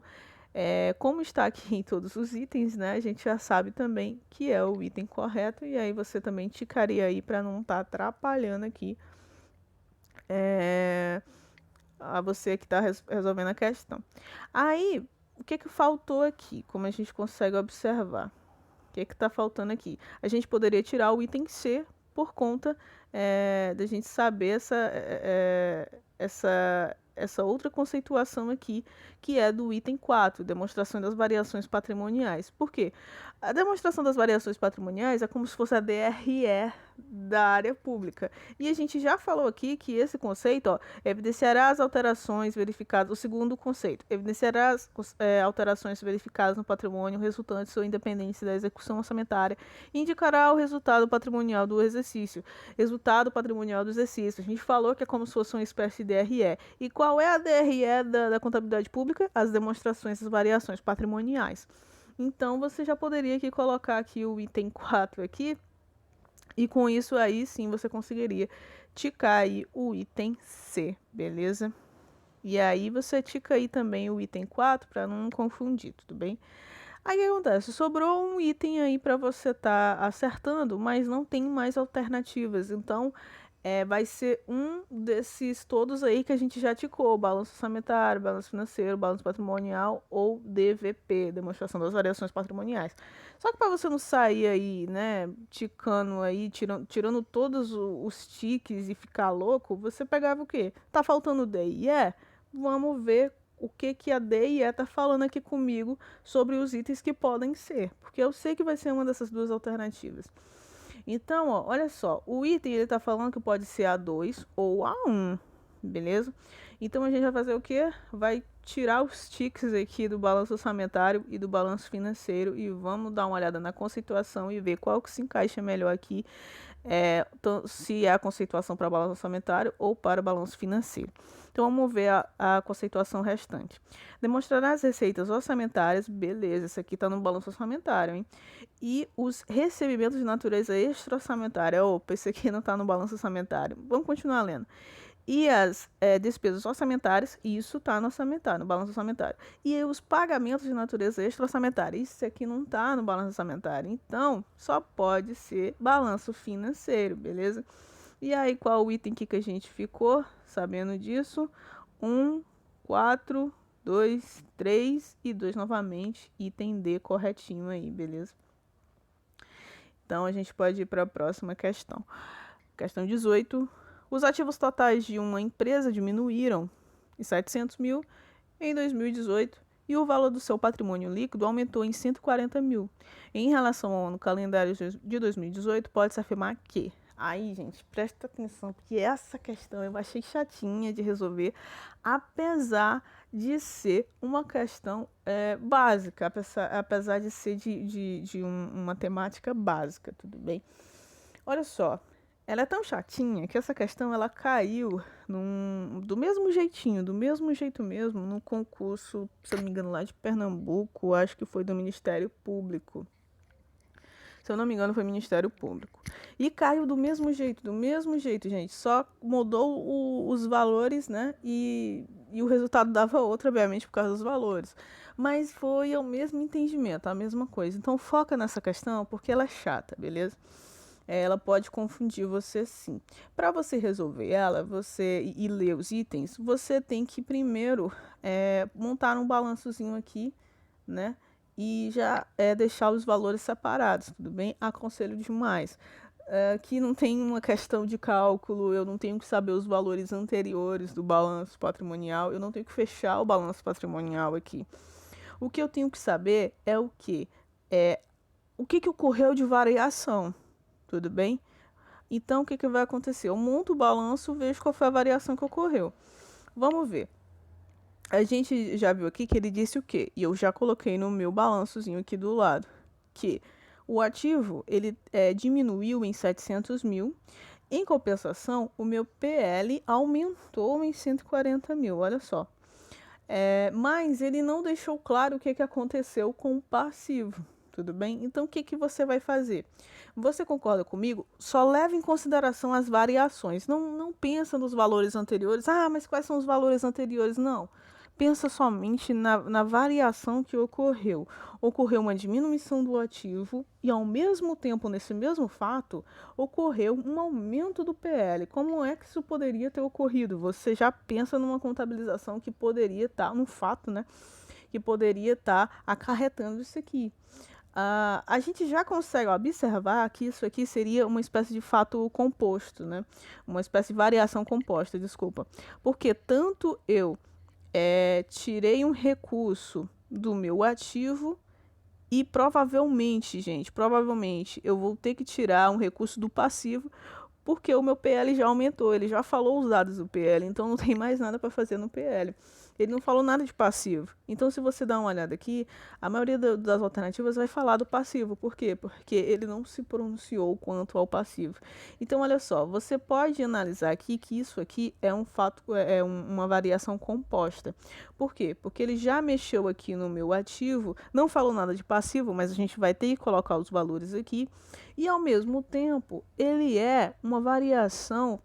como está aqui em todos os itens, né, a gente já sabe também que é o item correto, e aí você também ticaria aí para não estar atrapalhando aqui a você que está resolvendo a questão. Aí, o que faltou aqui, como a gente consegue observar? O que está faltando aqui? A gente poderia tirar o item C por conta da gente saber essa outra conceituação aqui, que é do item 4, demonstração das variações patrimoniais. Por quê? A demonstração das variações patrimoniais é como se fosse a DRE da área pública. E a gente já falou aqui que esse conceito, ó, evidenciará as alterações verificadas, o segundo conceito, evidenciará as alterações verificadas no patrimônio resultantes ou independentes da execução orçamentária, e indicará o resultado patrimonial do exercício. Resultado patrimonial do exercício. A gente falou que é como se fosse uma espécie de DRE. E qual é a DRE da contabilidade pública? As demonstrações das variações patrimoniais. Então, você já poderia aqui colocar aqui o item 4 aqui, e com isso aí sim você conseguiria ticar aí o item C, beleza? E aí você tica aí também o item 4 para não confundir, tudo bem? Aí o que acontece? Sobrou um item aí para você estar acertando, mas não tem mais alternativas. Então, vai ser um desses todos aí que a gente já ticou: balanço orçamentário, balanço financeiro, balanço patrimonial ou DVP, demonstração das variações patrimoniais. Só que para você não sair aí, né, ticando aí, tirando todos os tiques e ficar louco, você pegava o quê? Tá faltando D e E? Vamos ver o que a D e E tá falando aqui comigo sobre os itens que podem ser, porque eu sei que vai ser uma dessas duas alternativas. Então, ó, olha só, o item ele tá falando que pode ser A2 ou A1, beleza? Então a gente vai fazer o quê? Vai tirar os tiques aqui do balanço orçamentário e do balanço financeiro e vamos dar uma olhada na conceituação e ver qual que se encaixa melhor aqui, se é a conceituação para balanço orçamentário ou para o balanço financeiro. Então vamos ver a conceituação restante. Demonstrará as receitas orçamentárias, beleza, isso aqui está no balanço orçamentário, hein? E os recebimentos de natureza extra-orçamentária. Opa, esse aqui não está no balanço orçamentário. Vamos continuar lendo. E as despesas orçamentárias, isso está no orçamentário, no balanço orçamentário. E os pagamentos de natureza extra-orçamentária, isso aqui não está no balanço orçamentário. Então, só pode ser balanço financeiro, beleza? E aí, qual o item que a gente ficou sabendo disso? 1, 4, 2, 3 e 2 novamente. Item D corretinho aí, beleza? Então, a gente pode ir para a próxima questão. Questão 18. Os ativos totais de uma empresa diminuíram em 700 mil em 2018 e o valor do seu patrimônio líquido aumentou em 140 mil. Em relação ao ano calendário de 2018, pode-se afirmar que... Aí, gente, presta atenção, porque essa questão eu achei chatinha de resolver, apesar de ser uma questão básica, apesar de ser de uma temática básica, tudo bem? Olha só, ela é tão chatinha que essa questão ela caiu do mesmo jeitinho, do mesmo jeito mesmo, no concurso, se eu não me engano, lá de Pernambuco, acho que foi do Ministério Público. Se eu não me engano, foi Ministério Público. E caiu do mesmo jeito, gente. Só mudou os valores, né? E o resultado dava outro, obviamente, por causa dos valores. Mas foi o mesmo entendimento, a mesma coisa. Então foca nessa questão porque ela é chata, beleza? Ela pode confundir você sim. Para você resolver ela, e ler os itens, você tem que primeiro montar um balançozinho aqui, né? E já deixar os valores separados, tudo bem? Aconselho demais. Aqui não tem uma questão de cálculo, eu não tenho que saber os valores anteriores do balanço patrimonial, eu não tenho que fechar o balanço patrimonial aqui. O que eu tenho que saber é o que? O que ocorreu de variação, tudo bem? Então, o que vai acontecer? Eu monto o balanço, vejo qual foi a variação que ocorreu. Vamos ver. A gente já viu aqui que ele disse o quê? E eu já coloquei no meu balançozinho aqui do lado. Que o ativo, ele diminuiu em 700 mil. Em compensação, o meu PL aumentou em 140 mil, olha só. Mas ele não deixou claro o que aconteceu com o passivo, tudo bem? Então, o que você vai fazer? Você concorda comigo? Só leva em consideração as variações. Não pensa nos valores anteriores. Ah, mas quais são os valores anteriores? Não. Pensa somente na variação que ocorreu. Ocorreu uma diminuição do ativo e, ao mesmo tempo, nesse mesmo fato, ocorreu um aumento do PL. Como é que isso poderia ter ocorrido? Você já pensa numa contabilização que poderia estar, num fato, né? Que poderia estar acarretando isso aqui. A gente já consegue observar que isso aqui seria uma espécie de fato composto, né? Uma espécie de variação composta, desculpa. Porque tanto eu tirei um recurso do meu ativo e provavelmente, gente, provavelmente eu vou ter que tirar um recurso do passivo porque o meu PL já aumentou, ele já falou os dados do PL, então não tem mais nada para fazer no PL. Ele não falou nada de passivo. Então, se você dá uma olhada aqui, a maioria das alternativas vai falar do passivo. Por quê? Porque ele não se pronunciou quanto ao passivo. Então, olha só, você pode analisar aqui que isso aqui é um fato, uma variação composta. Por quê? Porque ele já mexeu aqui no meu ativo, não falou nada de passivo, mas a gente vai ter que colocar os valores aqui. E, ao mesmo tempo, ele é uma variação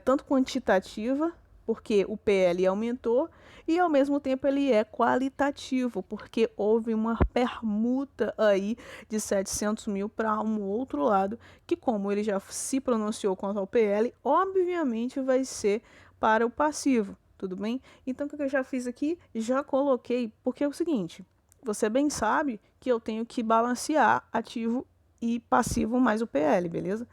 tanto quantitativa, porque o PL aumentou, e ao mesmo tempo ele é qualitativo, porque houve uma permuta aí de 700 mil para um outro lado, que como ele já se pronunciou quanto ao PL, obviamente vai ser para o passivo, tudo bem? Então o que eu já fiz aqui? Já coloquei, porque é o seguinte, você bem sabe que eu tenho que balancear ativo e passivo mais o PL, beleza?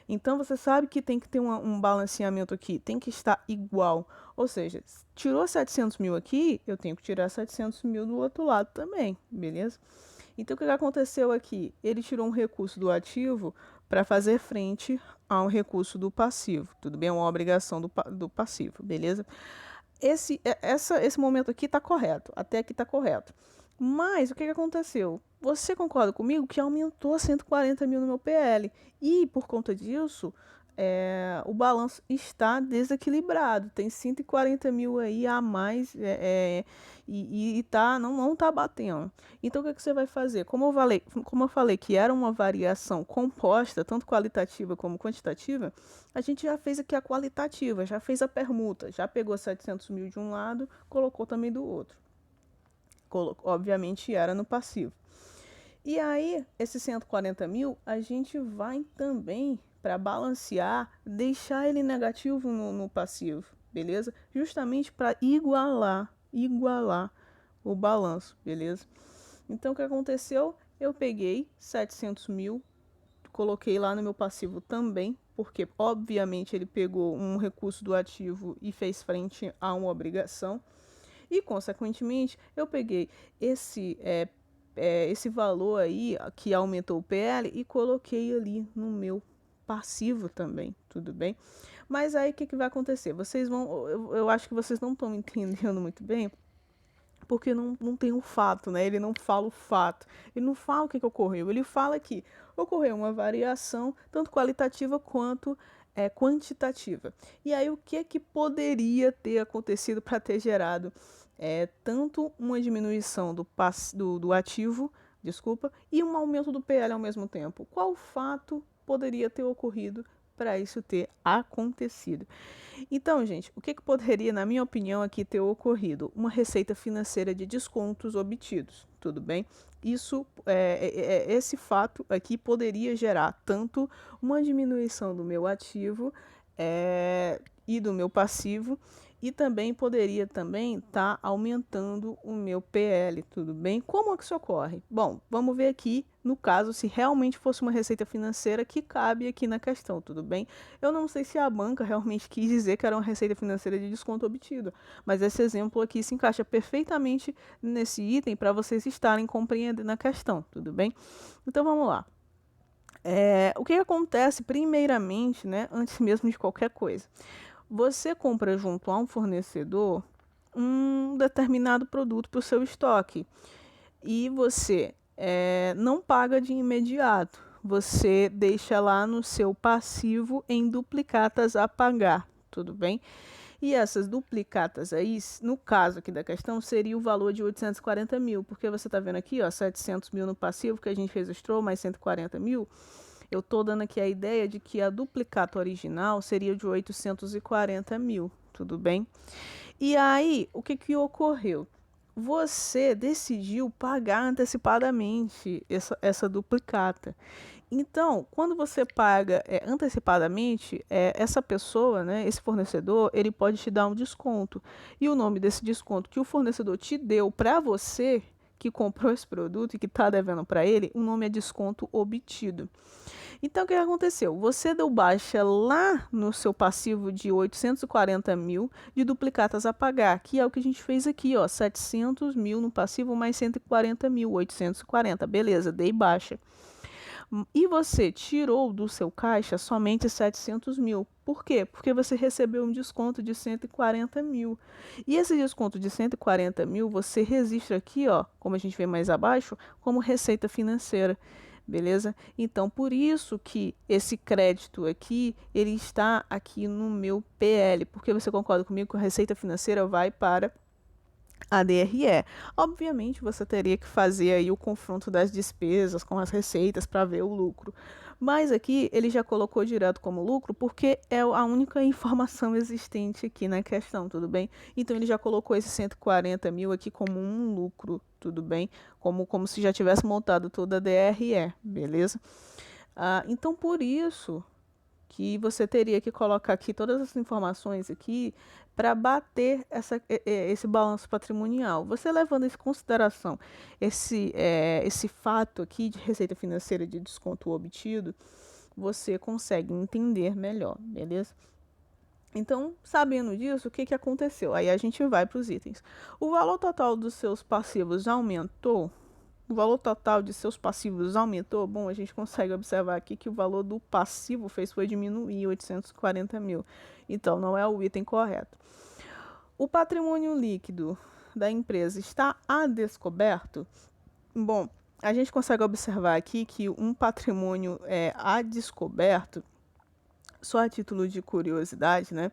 Então você sabe que tem que ter um balanceamento aqui, tem que estar igual. Ou seja, tirou 700 mil aqui, eu tenho que tirar 700 mil do outro lado também, beleza? Então o que aconteceu aqui? Ele tirou um recurso do ativo para fazer frente a um recurso do passivo, tudo bem? Uma obrigação do passivo, beleza? Esse momento aqui está correto, até aqui está correto. Mas o que aconteceu? Você concorda comigo que aumentou 140 mil no meu PL e por conta disso o balanço está desequilibrado. Tem 140 mil aí a mais e não está batendo. Então o que você vai fazer? Como eu falei que era uma variação composta, tanto qualitativa como quantitativa, a gente já fez aqui a qualitativa, já fez a permuta, já pegou 700 mil de um lado, colocou também do outro. Obviamente era no passivo. E aí, esses 140 mil, a gente vai também, para balancear, deixar ele negativo no passivo, beleza? Justamente para igualar o balanço, beleza? Então, o que aconteceu? Eu peguei 700 mil, coloquei lá no meu passivo também, porque, obviamente, ele pegou um recurso do ativo e fez frente a uma obrigação. E, consequentemente, eu peguei esse valor aí que aumentou o PL e coloquei ali no meu passivo também, tudo bem? Mas aí o que vai acontecer? Eu acho que vocês não estão entendendo muito bem, porque não tem um fato, né? Ele não fala o fato, ele não fala o que ocorreu, ele fala que ocorreu uma variação tanto qualitativa quanto quantitativa. E aí o que poderia ter acontecido para ter gerado tanto uma diminuição do ativo, desculpa, e um aumento do PL ao mesmo tempo. Qual fato poderia ter ocorrido para isso ter acontecido? Então, gente, o que poderia, na minha opinião, aqui ter ocorrido? Uma receita financeira de descontos obtidos, tudo bem? Esse fato aqui poderia gerar tanto uma diminuição do meu ativo e do meu passivo, e também poderia também estar aumentando o meu PL, tudo bem? Como é que isso ocorre? Bom, vamos ver aqui no caso se realmente fosse uma receita financeira que cabe aqui na questão, tudo bem? Eu não sei se a banca realmente quis dizer que era uma receita financeira de desconto obtido, mas esse exemplo aqui se encaixa perfeitamente nesse item para vocês estarem compreendendo a questão, tudo bem? Então vamos lá. O que acontece primeiramente, né, antes mesmo de qualquer coisa? Você compra junto a um fornecedor um determinado produto para o seu estoque e você não paga de imediato. Você deixa lá no seu passivo em duplicatas a pagar, tudo bem? E essas duplicatas aí, no caso aqui da questão, seria o valor de 840 mil, porque você está vendo aqui, ó, 700 mil no passivo que a gente registrou, mais 140 mil. Eu estou dando aqui a ideia de que a duplicata original seria de 840 mil, tudo bem? E aí, o que ocorreu? Você decidiu pagar antecipadamente essa duplicata. Então, quando você paga antecipadamente, essa pessoa, né, esse fornecedor, ele pode te dar um desconto. E o nome desse desconto que o fornecedor te deu para você, que comprou esse produto e que está devendo para ele, o nome é desconto obtido. Então, o que aconteceu? Você deu baixa lá no seu passivo de 840 mil de duplicatas a pagar, que é o que a gente fez aqui, ó, 700 mil no passivo mais 140 mil, 840, beleza, dei baixa. E você tirou do seu caixa somente 700 mil. Por quê? Porque você recebeu um desconto de 140 mil. E esse desconto de 140 mil você registra aqui, ó, como a gente vê mais abaixo, como receita financeira. Beleza? Então, por isso que esse crédito aqui, ele está aqui no meu PL. Porque você concorda comigo que a receita financeira vai para a DRE. Obviamente, você teria que fazer aí o confronto das despesas com as receitas para ver o lucro. Mas aqui ele já colocou direto como lucro porque é a única informação existente aqui na questão, tudo bem? Então ele já colocou esse 140 mil aqui como um lucro, tudo bem? Como se já tivesse montado toda a DRE, beleza? Então por isso que você teria que colocar aqui todas as informações aqui para bater esse balanço patrimonial. Você levando em consideração esse fato aqui de receita financeira de desconto obtido, você consegue entender melhor, beleza? Então, sabendo disso, o que aconteceu? Aí a gente vai para os itens. O valor total dos seus passivos aumentou? O valor total de seus passivos aumentou? Bom, a gente consegue observar aqui que o valor do passivo foi diminuir 840 mil. Então, não é o item correto. O patrimônio líquido da empresa está a descoberto? Bom, a gente consegue observar aqui que um patrimônio a descoberto, só a título de curiosidade, né?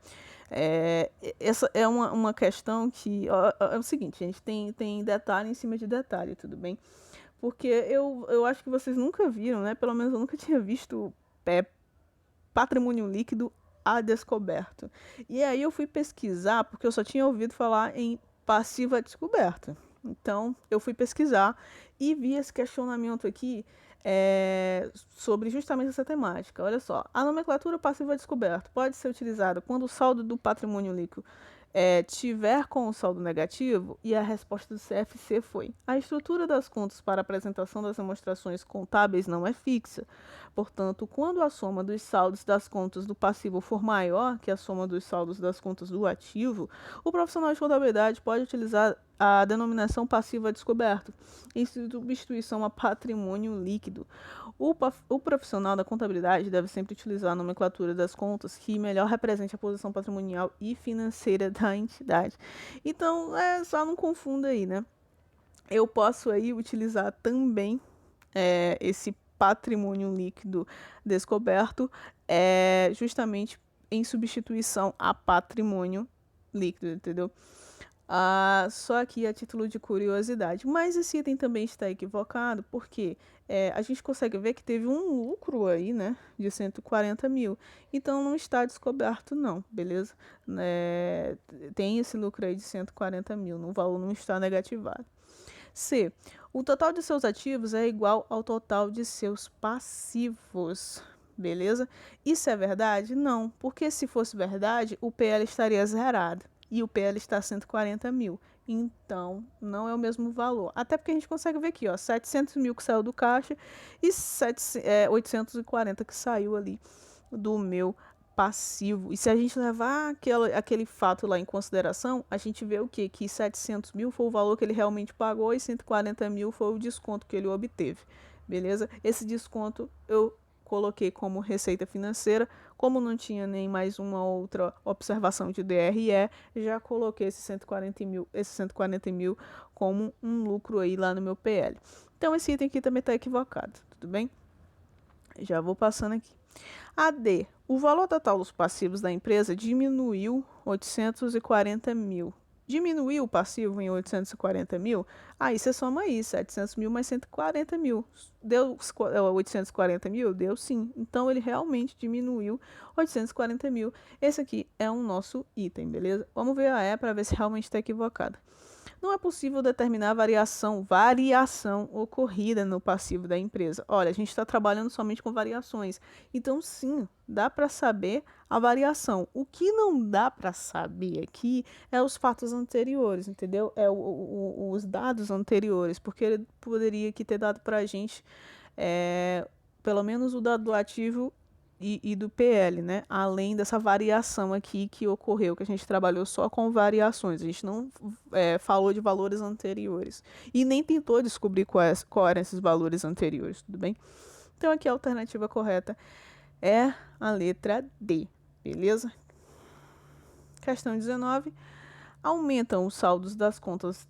Essa é uma questão que é o seguinte, a gente tem detalhe em cima de detalhe, tudo bem? Porque eu acho que vocês nunca viram, né? Pelo menos eu nunca tinha visto patrimônio líquido a descoberto. E aí eu fui pesquisar, porque eu só tinha ouvido falar em passiva descoberta. Então, eu fui pesquisar e vi esse questionamento aqui sobre justamente essa temática. Olha só, a nomenclatura passiva descoberta pode ser utilizada quando o saldo do patrimônio líquido tiver com o saldo negativo, e a resposta do CFC foi: a estrutura das contas para apresentação das demonstrações contábeis não é fixa. Portanto, quando a soma dos saldos das contas do passivo for maior que a soma dos saldos das contas do ativo, o profissional de contabilidade pode utilizar a denominação passiva descoberto, em substituição a patrimônio líquido. O profissional da contabilidade deve sempre utilizar a nomenclatura das contas que melhor represente a posição patrimonial e financeira da entidade. Então, só não confunda aí, né? Eu posso aí utilizar também esse patrimônio líquido descoberto justamente em substituição a patrimônio líquido, entendeu? Só aqui a título de curiosidade. Mas esse item também está equivocado, porque a gente consegue ver que teve um lucro aí, né, de 140 mil. Então não está descoberto, não, beleza? Tem esse lucro aí de 140 mil, o valor não está negativado. C. O total de seus ativos é igual ao total de seus passivos. Beleza? Isso é verdade? Não, porque se fosse verdade, o PL estaria zerado e o PL está 140 mil. Então, não é o mesmo valor. Até porque a gente consegue ver aqui, ó, 700 mil que saiu do caixa e 840 que saiu ali do meu passivo. E se a gente levar aquele fato lá em consideração, a gente vê o quê? Que 700 mil foi o valor que ele realmente pagou e 140 mil foi o desconto que ele obteve. Beleza? Esse desconto eu coloquei como receita financeira. Como não tinha nem mais uma outra observação de DRE, já coloquei esses 140 mil como um lucro aí lá no meu PL. Então esse item aqui também está equivocado, tudo bem? Já vou passando aqui. AD. O valor total dos passivos da empresa diminuiu 840 mil. Diminuiu o passivo em 840 mil? Aí você soma aí, 700 mil mais 140 mil. Deu 840 mil? Deu sim. Então ele realmente diminuiu 840 mil. Esse aqui é um nosso item, beleza? Vamos ver a E para ver se realmente está equivocado. Não é possível determinar a variação ocorrida no passivo da empresa. Olha, a gente está trabalhando somente com variações. Então, sim, dá para saber a variação. O que não dá para saber aqui é os fatos anteriores, entendeu? Os dados anteriores, porque ele poderia aqui ter dado para a gente pelo menos o dado do ativo e do PL, né? Além dessa variação aqui que ocorreu, que a gente trabalhou só com variações, a gente não falou de valores anteriores e nem tentou descobrir quais eram esses valores anteriores, tudo bem? Então aqui a alternativa correta é a letra D, beleza? Questão 19. Aumentam os saldos das contas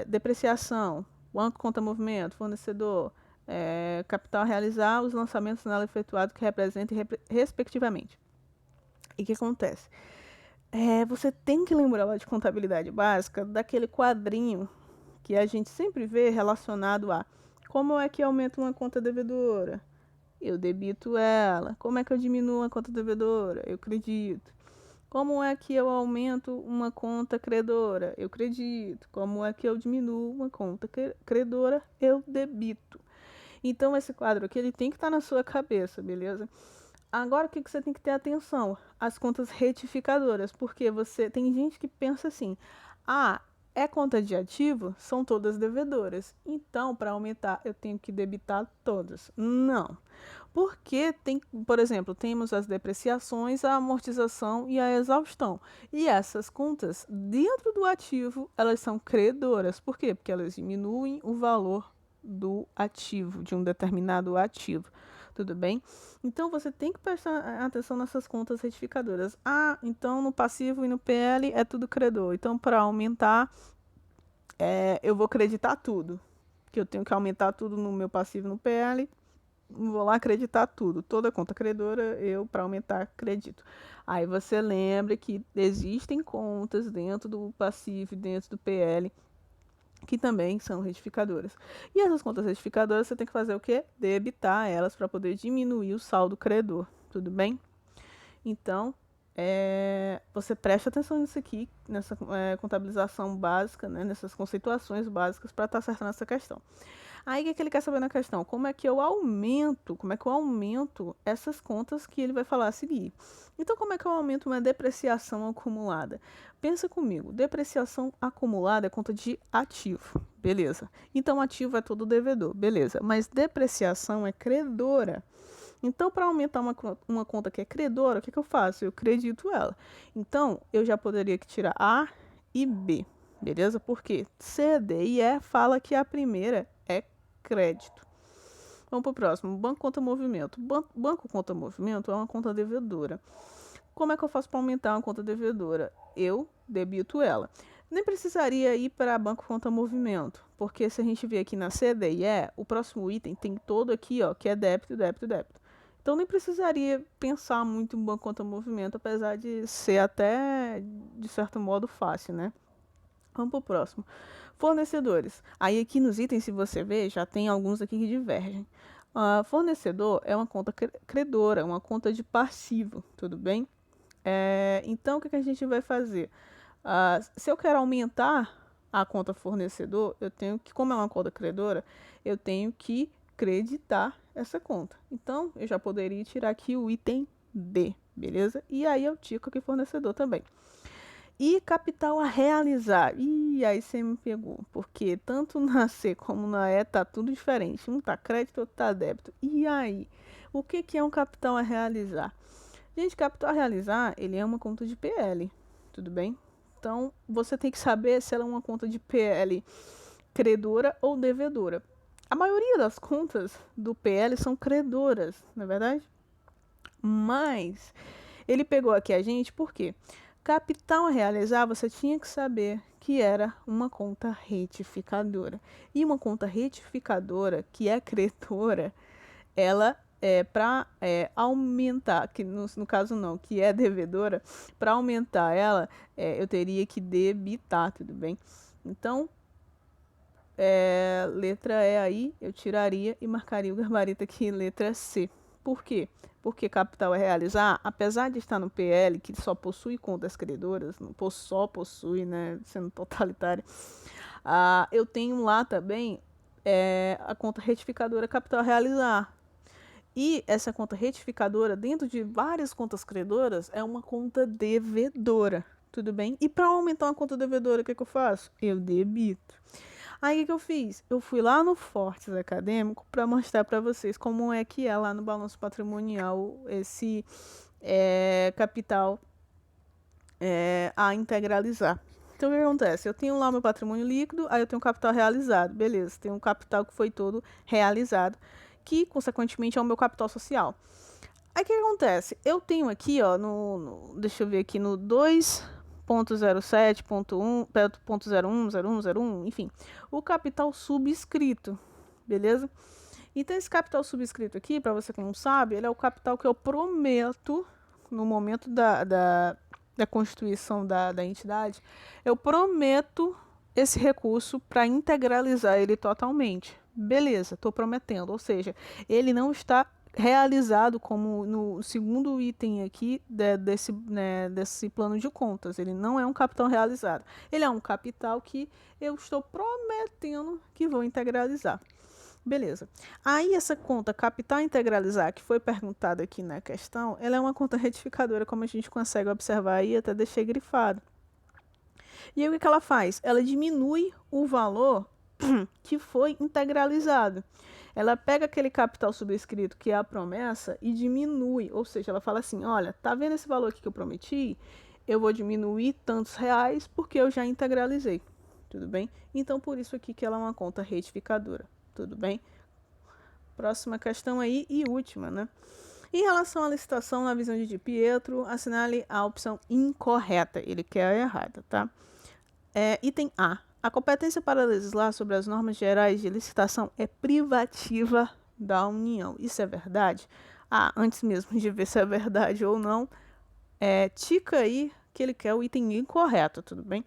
depreciação, banco conta movimento, fornecedor, capital a realizar, os lançamentos nela efetuados que representem respectivamente. E o que acontece? Você tem que lembrar lá de contabilidade básica daquele quadrinho que a gente sempre vê relacionado a como é que aumenta uma conta devedora? Eu debito ela. Como é que eu diminuo a conta devedora? Eu acredito. Como é que eu aumento uma conta credora? Eu acredito. Como é que eu diminuo uma conta credora? Eu debito. Então, esse quadro aqui ele tem que estar na sua cabeça, beleza? Agora, o que você tem que ter atenção? As contas retificadoras, porque tem gente que pensa assim, é conta de ativo? São todas devedoras. Então, para aumentar, eu tenho que debitar todas. Não. Porque por exemplo, temos as depreciações, a amortização e a exaustão. E essas contas, dentro do ativo, elas são credoras. Por quê? Porque elas diminuem o valor do ativo, de um determinado ativo. Tudo bem? Então, você tem que prestar atenção nessas contas retificadoras. Então no passivo e no PL é tudo credor. Então, para aumentar, eu vou acreditar tudo. Que eu tenho que aumentar tudo no meu passivo e no PL. Vou lá acreditar tudo. Toda conta credora, para aumentar, acredito. Aí você lembra que existem contas dentro do passivo e dentro do PL que também são retificadoras. E essas contas retificadoras você tem que fazer o quê? Debitar elas para poder diminuir o saldo credor. Tudo bem? Então, você preste atenção nisso aqui, nessa contabilização básica, né, nessas conceituações básicas para estar acertando essa questão. Aí o que ele quer saber na questão? Como é que eu aumento essas contas que ele vai falar a seguir? Então, como é que eu aumento uma depreciação acumulada? Pensa comigo, depreciação acumulada é conta de ativo, beleza. Então, ativo é todo devedor, beleza. Mas depreciação é credora. Então, para aumentar uma conta que é credora, o que eu faço? Eu credito ela. Então, eu já poderia tirar A e B, beleza? Porque C, D e E fala que a primeira é crédito. Vamos para o próximo. Banco conta movimento. Banco conta movimento é uma conta devedora. Como é que eu faço para aumentar uma conta devedora? Eu debito ela. Nem precisaria ir para banco conta movimento, porque se a gente ver aqui na C, D e E, o próximo item tem todo aqui, ó, que é débito, débito, débito. Então nem precisaria pensar muito em banco conta movimento, apesar de ser até de certo modo fácil, né? Vamos para o próximo. Fornecedores. Aí aqui nos itens, se você ver, já tem alguns aqui que divergem. Fornecedor é uma conta credora, uma conta de passivo, tudo bem? Então, o que a gente vai fazer? Se eu quero aumentar a conta fornecedor, eu tenho que, como é uma conta credora, eu tenho que creditar essa conta. Então, eu já poderia tirar aqui o item D, beleza? E aí eu tico aqui fornecedor também. E capital a realizar. E aí você me pegou, porque tanto na C como na E tá tudo diferente. Um tá crédito, outro tá débito. E aí, o que é um capital a realizar? Gente, capital a realizar, ele é uma conta de PL, tudo bem? Então, você tem que saber se ela é uma conta de PL credora ou devedora. A maioria das contas do PL são credoras, não é verdade? Mas ele pegou aqui a gente por quê? Capital a realizar, você tinha que saber que era uma conta retificadora. E uma conta retificadora, que é credora, ela para aumentar, que no caso não, que é devedora, para aumentar ela, eu teria que debitar, tudo bem? Então, letra E aí, eu tiraria e marcaria o gabarito aqui, letra C. Por quê? Porque capital é realizar, apesar de estar no PL, que só possui contas credoras, não só possui, né, sendo totalitária, eu tenho lá também a conta retificadora capital a realizar. E essa conta retificadora, dentro de várias contas credoras, é uma conta devedora, tudo bem? E para aumentar uma conta devedora, o que eu faço? Eu debito. Aí o que eu fiz? Eu fui lá no Fortes Acadêmico para mostrar para vocês como é que é lá no balanço patrimonial esse capital a integralizar. Então o que acontece? Eu tenho lá meu patrimônio líquido, aí eu tenho capital realizado, beleza? Tem um capital que foi todo realizado, que consequentemente é o meu capital social. Aí o que acontece? Eu tenho aqui, ó, deixa eu ver aqui no 2.07.1.01, enfim, o capital subscrito, beleza? Então esse capital subscrito aqui, para você que não sabe, ele é o capital que eu prometo no momento da constituição da entidade, eu prometo esse recurso para integralizar ele totalmente. Beleza, estou prometendo. Ou seja, ele não está realizado como no segundo item aqui desse plano de contas. Ele não é um capital realizado. Ele é um capital que eu estou prometendo que vou integralizar. Beleza. Aí essa conta capital integralizar, que foi perguntada aqui na questão, ela é uma conta retificadora, como a gente consegue observar aí, até deixei grifado. E aí o que ela faz? Ela diminui o valor que foi integralizado. Ela pega aquele capital subscrito, que é a promessa, e diminui. Ou seja, ela fala assim, olha, tá vendo esse valor aqui que eu prometi? Eu vou diminuir tantos reais porque eu já integralizei. Tudo bem? Então, por isso aqui que ela é uma conta retificadora. Tudo bem? Próxima questão aí e última, né? Em relação à licitação, na visão de Pietro, assinale a opção incorreta. Ele quer a errada, tá? Item A. A competência para legislar sobre as normas gerais de licitação é privativa da União. Isso é verdade? Antes mesmo de ver se é verdade ou não, tica aí que ele quer o item incorreto, tudo bem?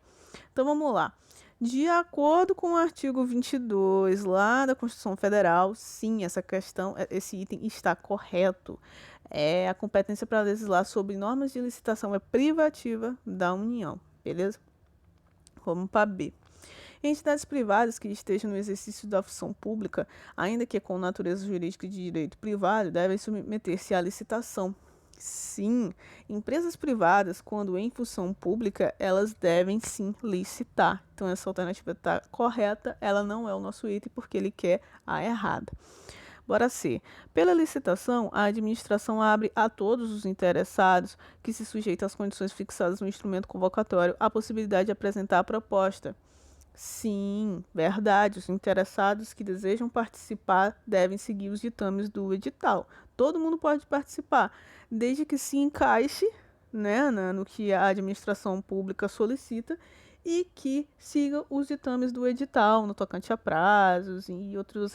Então vamos lá. De acordo com o artigo 22 lá da Constituição Federal, sim, esse item está correto. A competência para legislar sobre normas de licitação é privativa da União, beleza? Vamos para B. Entidades privadas que estejam no exercício da função pública, ainda que com natureza jurídica de direito privado, devem submeter-se à licitação. Sim, empresas privadas, quando em função pública, elas devem sim licitar. Então, essa alternativa está correta, ela não é o nosso item, porque ele quer a errada. Bora C. Pela licitação, a administração abre a todos os interessados que se sujeitam às condições fixadas no instrumento convocatório a possibilidade de apresentar a proposta. Sim, verdade. Os interessados que desejam participar devem seguir os ditames do edital. Todo mundo pode participar, desde que se encaixe, né, no que a administração pública solicita e que siga os ditames do edital, no tocante a prazos e outros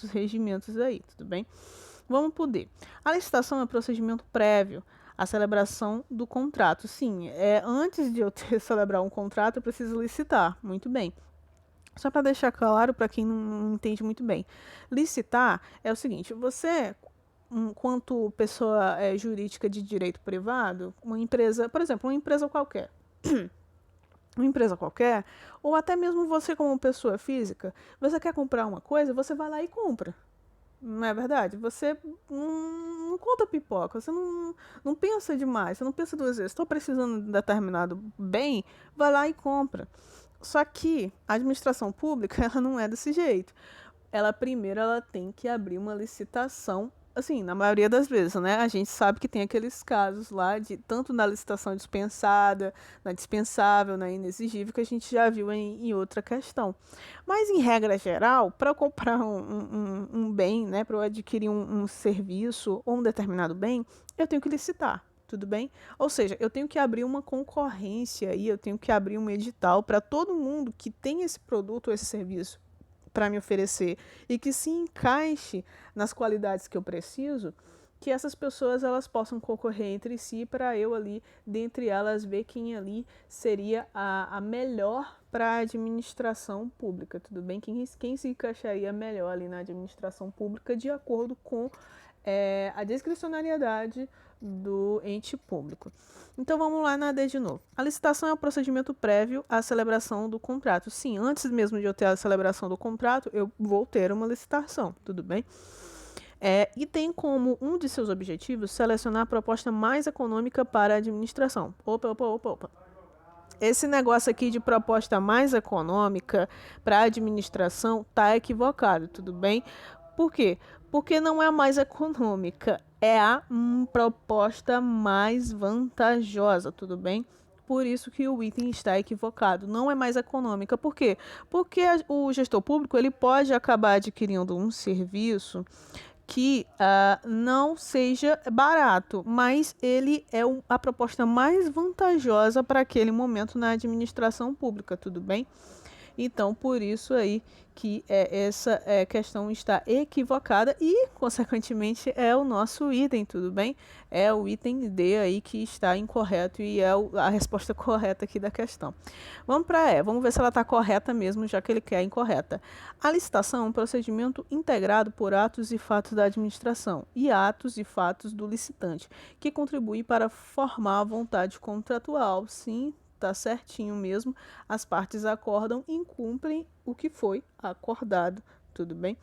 regimentos aí, tudo bem? Vamos para o D. A licitação é um procedimento prévio a celebração do contrato. Sim, antes de eu celebrar um contrato, eu preciso licitar. Muito bem. Só para deixar claro para quem não entende muito bem. Licitar é o seguinte: você, enquanto pessoa jurídica de direito privado, uma empresa, por exemplo, uma empresa qualquer, ou até mesmo você como pessoa física, você quer comprar uma coisa, você vai lá e compra. Não é verdade? Você não conta pipoca, você não pensa demais, você não pensa duas vezes. Estou precisando de um determinado bem, vai lá e compra. Só que a administração pública, ela não é desse jeito. Ela tem que abrir uma licitação, assim, na maioria das vezes, né? A gente sabe que tem aqueles casos lá de tanto na licitação dispensada, na dispensável, na inexigível, que a gente já viu em outra questão. Mas, em regra geral, para eu comprar um bem, né, para eu adquirir um serviço ou um determinado bem, eu tenho que licitar. Tudo bem? Ou seja, eu tenho que abrir uma concorrência e eu tenho que abrir um edital para todo mundo que tem esse produto ou esse serviço para me oferecer e que se encaixe nas qualidades que eu preciso, que essas pessoas elas possam concorrer entre si para eu ali, dentre elas, ver quem ali seria a melhor para a administração pública, tudo bem? Quem se encaixaria melhor ali na administração pública de acordo com a discricionariedade do ente público. Então vamos lá na D de novo. A licitação é o procedimento prévio à celebração do contrato. Sim, antes mesmo de eu ter a celebração do contrato, eu vou ter uma licitação, tudo bem? E tem como um de seus objetivos selecionar a proposta mais econômica para a administração. Opa. Esse negócio aqui de proposta mais econômica para a administração está equivocado, tudo bem? Por quê? Porque não é a mais econômica, é a proposta mais vantajosa, tudo bem? Por isso que o item está equivocado. Não é mais econômica. Por quê? Porque o gestor público ele pode acabar adquirindo um serviço que não seja barato, mas ele é a proposta mais vantajosa para aquele momento na administração pública, tudo bem? Então, por isso aí que essa questão está equivocada e, consequentemente, é o nosso item, tudo bem? É o item D aí que está incorreto e é a resposta correta aqui da questão. Vamos para vamos ver se ela está correta mesmo, já que ele quer a incorreta. A licitação é um procedimento integrado por atos e fatos da administração e atos e fatos do licitante, que contribui para formar a vontade contratual. Sim, tá certinho mesmo, as partes acordam e cumprem o que foi acordado, tudo bem?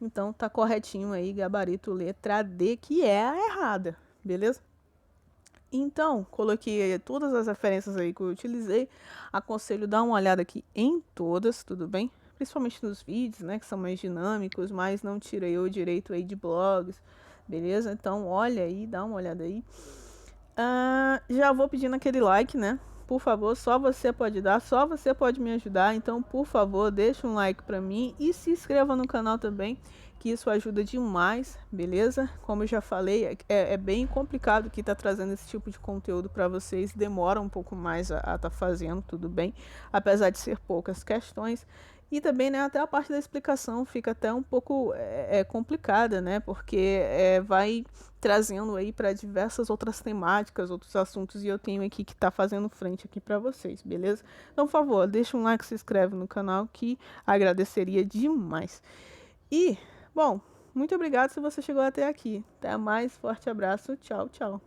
Então tá corretinho aí, gabarito letra D, que é a errada, beleza? Então, coloquei todas as referências aí que eu utilizei, aconselho dar uma olhada aqui em todas, tudo bem? Principalmente nos vídeos, né, que são mais dinâmicos, mas não tirei o direito aí de blogs, beleza? Então, olha aí, dá uma olhada aí. Já vou pedindo aquele like, né? Por favor, só você pode dar, só você pode me ajudar. Então, por favor, deixa um like pra mim e se inscreva no canal também, que isso ajuda demais, beleza? Como eu já falei, é bem complicado que tá trazendo esse tipo de conteúdo para vocês, demora um pouco mais a tá fazendo, tudo bem? Apesar de ser poucas questões. E também, né, até a parte da explicação fica até um pouco complicada, né? Porque vai trazendo aí para diversas outras temáticas, outros assuntos, e eu tenho aqui que tá fazendo frente aqui para vocês, beleza? Então, por favor, deixa um like, se inscreve no canal, que agradeceria demais. E, bom, muito obrigado se você chegou até aqui. Até mais, forte abraço, tchau, tchau.